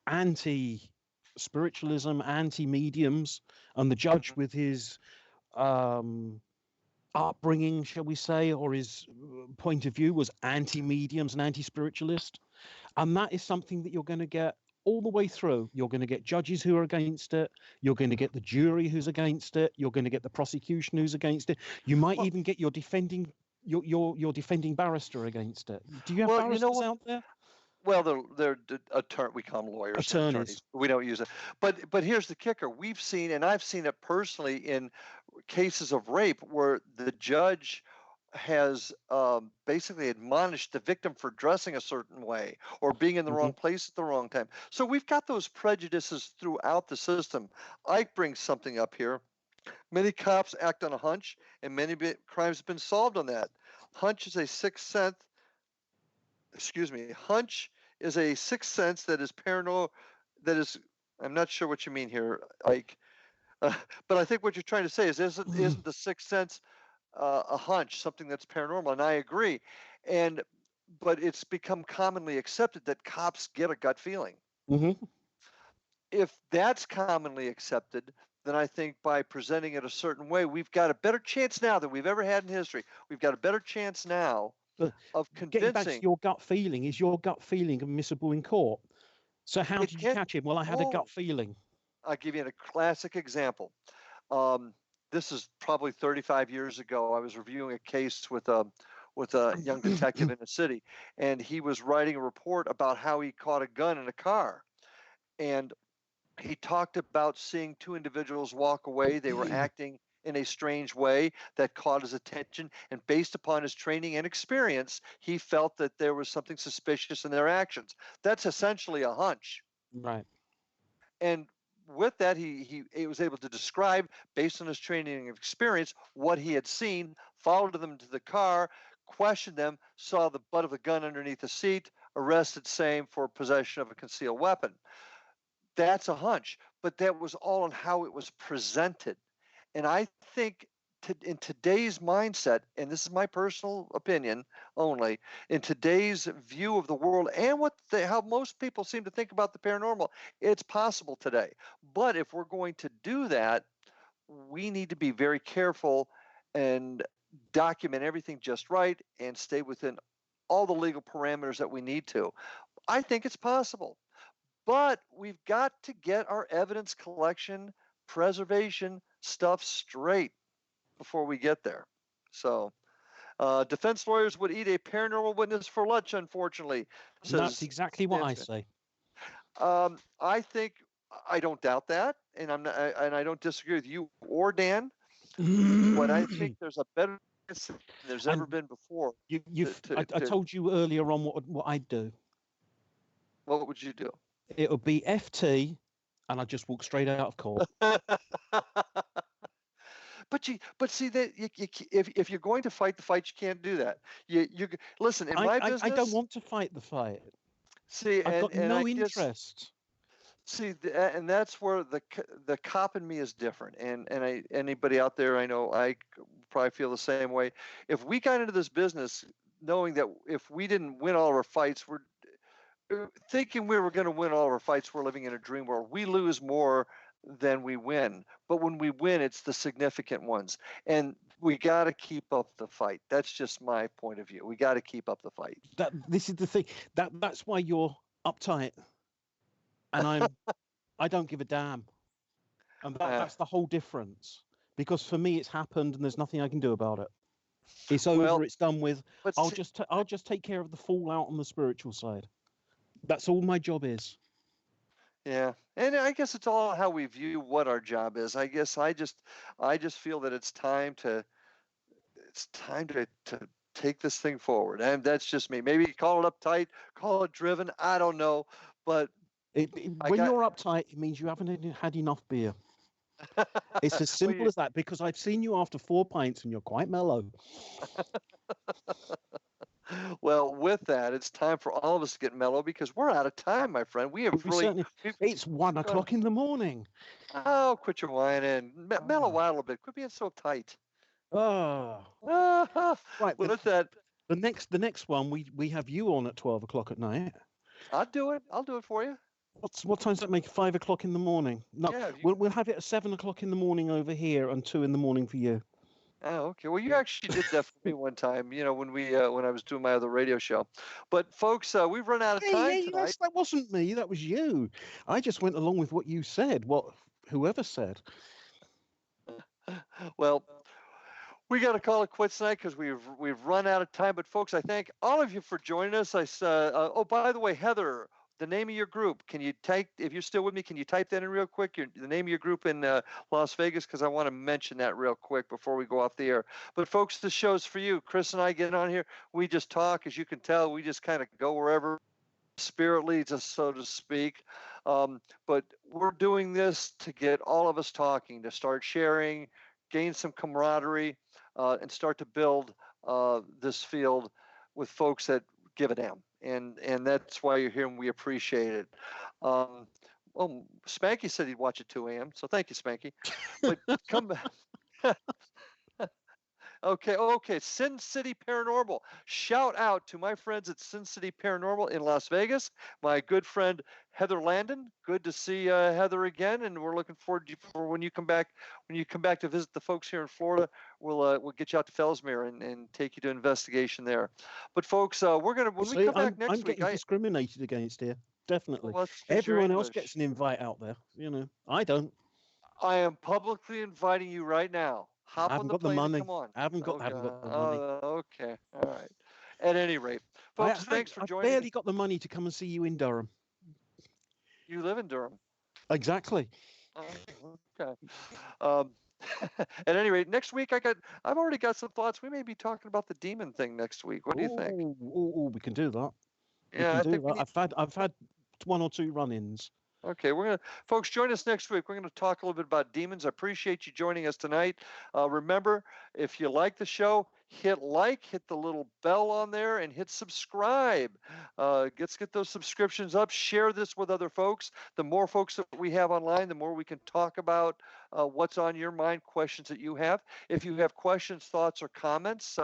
anti-spiritualism, anti-mediums, and the judge with his upbringing, shall we say, or his point of view was anti-mediums and anti-spiritualist. And that is something that you're going to get all the way through. You're going to get judges who are against it. You're going to get the jury who's against it. You're going to get the prosecution who's against it. You might Well, even get your your defending barrister against it. Do you have well, you know barristers what? out there? Well, they're attorney. We call them lawyers and Attorneys. attorneys. We don't use it. But here's the kicker. We've seen, and I've seen it personally in cases of rape where the judge has basically admonished the victim for dressing a certain way or being in the Hmm. wrong place at the wrong time. So we've got those prejudices throughout the system. Ike brings something up here. Many cops act on a hunch, and many crimes have been solved on that. Hunch is a sixth sense. Excuse me. Hunch is a sixth sense that is paranormal. That is, I'm not sure what you mean here, Ike. But I think what you're trying to say is, isn't the sixth sense a hunch, something that's paranormal? And I agree. And but it's become commonly accepted that cops get a gut feeling. Hmm. If that's commonly accepted, then I think by presenting it a certain way, we've got a better chance now than we've ever had in history. We've got a better chance now But of getting back to convincing. your gut feeling, is your gut feeling admissible in court? So how It did you can. catch him? Well, I had a Oh, gut feeling. I'll give you a classic example. Um, this is probably 35 years ago. I was reviewing a case with a young detective in the city, and he was writing a report about how he caught a gun in a car. And he talked about seeing two individuals walk away. They were acting in a strange way that caught his attention. And based upon his training and experience, he felt that there was something suspicious in their actions. That's essentially a hunch. Right. And with that, he was able to describe, based on his training and experience, what he had seen, followed them to the car, questioned them, saw the butt of the gun underneath the seat, arrested same for possession of a concealed weapon. That's a hunch, but that was all on how it was presented. And I think in today's mindset, and this is my personal opinion only, in today's view of the world and how most people seem to think about the paranormal, it's possible today. But if we're going to do that, we need to be very careful and document everything just right and stay within all the legal parameters that we need to. I think it's possible. But we've got to get our evidence collection, preservation stuff straight before we get there. So, defense lawyers would eat a paranormal witness for lunch, unfortunately, And that's says exactly what I Stanfield. say. I think I don't doubt that, and and I don't disagree with you or Dan. But I think there's a better chance than there's ever And been before. I told you earlier on what I'd do. What would you do? It would be FT, and I'd just walk straight out of court. But see that if you're going to fight the fight, you can't do that. You listen in my I don't business. want to fight the fight. See, I've got and I no guess interest. see, and that's where the cop in me is different. And anybody out there, I know I probably feel the same way. If we got into this business knowing that if we didn't win all of our fights, we're thinking we were going to win all of our fights, we're living in a dream world. We lose more than we win, but when we win, it's the significant ones, and we got to keep up the fight. That's just my point of view. We got to keep up the fight. This is the thing. That's why you're uptight, and I don't give a damn. And that's the whole difference. Because for me, it's happened, and there's nothing I can do about it. It's over. Well, It's done with. but I'll just take care of the fallout on the spiritual side. That's all my job is. yeah, and I guess it's all how we view what our job is. I guess I just feel that it's time to take this thing forward, and that's just me. Maybe call it uptight, call it driven. I don't know, but I When got. you're uptight, it means you haven't had enough beer. It's as Well, simple as that. Because I've seen you after 4 pints, and you're quite mellow. well, with that, it's time for all of us to get mellow because we're out of time, my friend. We have We really. certainly. We've It's 1 o'clock in the morning. Oh, quit your whining. Mellow Ah. out a little bit. Quit being so tight. Oh. Right. With that, The next one we have you on at 12 o'clock at night. I'll do it. I'll do it for you. What time does that make? 5 o'clock in the morning? No, Yeah, we'll have it at 7 o'clock in the morning over here and 2 in the morning for you. Oh, okay. Well, you actually did that for me one time, when I was doing my other radio show. But folks, we've run out of Hey, time hey, tonight. that wasn't me. That was you. I just went along with what you said. What whoever said. Well, we got to call it quits tonight because we've run out of time. But folks, I thank all of you for joining us. Oh, by the way, Heather, the name of your group. Can you type, if you're still with me? Can you type that in real quick? The name of your group in Las Vegas, because I want to mention that real quick before we go off the air. But folks, the show's for you. Chris and I get on here. We just talk, as you can tell. We just kind of go wherever spirit leads us, so to speak. But we're doing this to get all of us talking, to start sharing, gain some camaraderie, and start to build this field with folks that give a damn. And that's why you're here, and we appreciate it. Well, Spanky said he'd watch at 2 a.m., so thank you, Spanky. But come back. Okay. Sin City Paranormal. Shout out to my friends at Sin City Paranormal in Las Vegas. My good friend Heather Landon. Good to see Heather again, and we're looking forward for when you come back. When you come back to visit the folks here in Florida, we'll get you out to Fellsmere and take you to investigation there. But folks, we're gonna when we See, come back I'm next week. getting discriminated against here. Definitely. Well, that's because you're Everyone else English. gets an invite out there. I don't. I am publicly inviting you right now. I Hop on haven't the got the plane and money. come on. I haven't got Okay. the money. Okay. All right. At any rate, folks, thanks for I've joining barely us. got the money to come and see you in Durham. You live in Durham. Exactly. Okay. Um, at any rate, next week I've already got some thoughts. We may be talking about the demon thing next week. What do you think? We can do that. We Yeah, can I do think we that. need. I've had one or two run-ins. Okay, folks, join us next week. We're gonna talk a little bit about demons. I appreciate you joining us tonight. Remember, if you like the show, hit like, hit the little bell on there, and hit subscribe. Let's get those subscriptions up. Share this with other folks. The more folks that we have online, the more we can talk about what's on your mind, questions that you have. If you have questions, thoughts, or comments,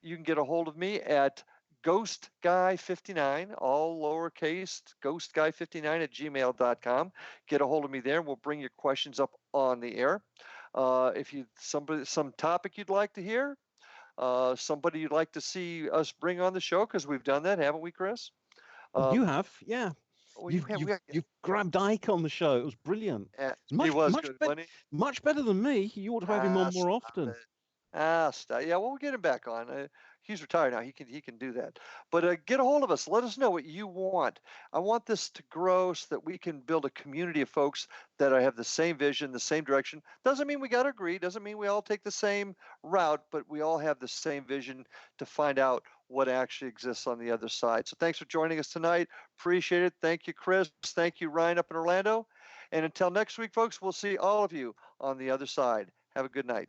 you can get a hold of me at ghostguy59, all lowercase, ghostguy59 at gmail.com. Get a hold of me there, and we'll bring your questions up on the air. If you some topic you'd like to hear, somebody you'd like to see us bring on the show, because we've done that, haven't we, Chris? You have, yeah. Well, You've grabbed Ike on the show. It was brilliant. It's he much was good, wasn't he? much better than me. You ought to have him on more Stop often. it. Stop. Yeah, well, we'll get him back on. He's retired now. He can do that. But get a hold of us. Let us know what you want. I want this to grow so that we can build a community of folks that have the same vision, the same direction. Doesn't mean we got to agree. Doesn't mean we all take the same route, but we all have the same vision to find out what actually exists on the other side. So thanks for joining us tonight. Appreciate it. Thank you, Chris. Thank you, Ryan, up in Orlando. And until next week, folks, we'll see all of you on the other side. Have a good night.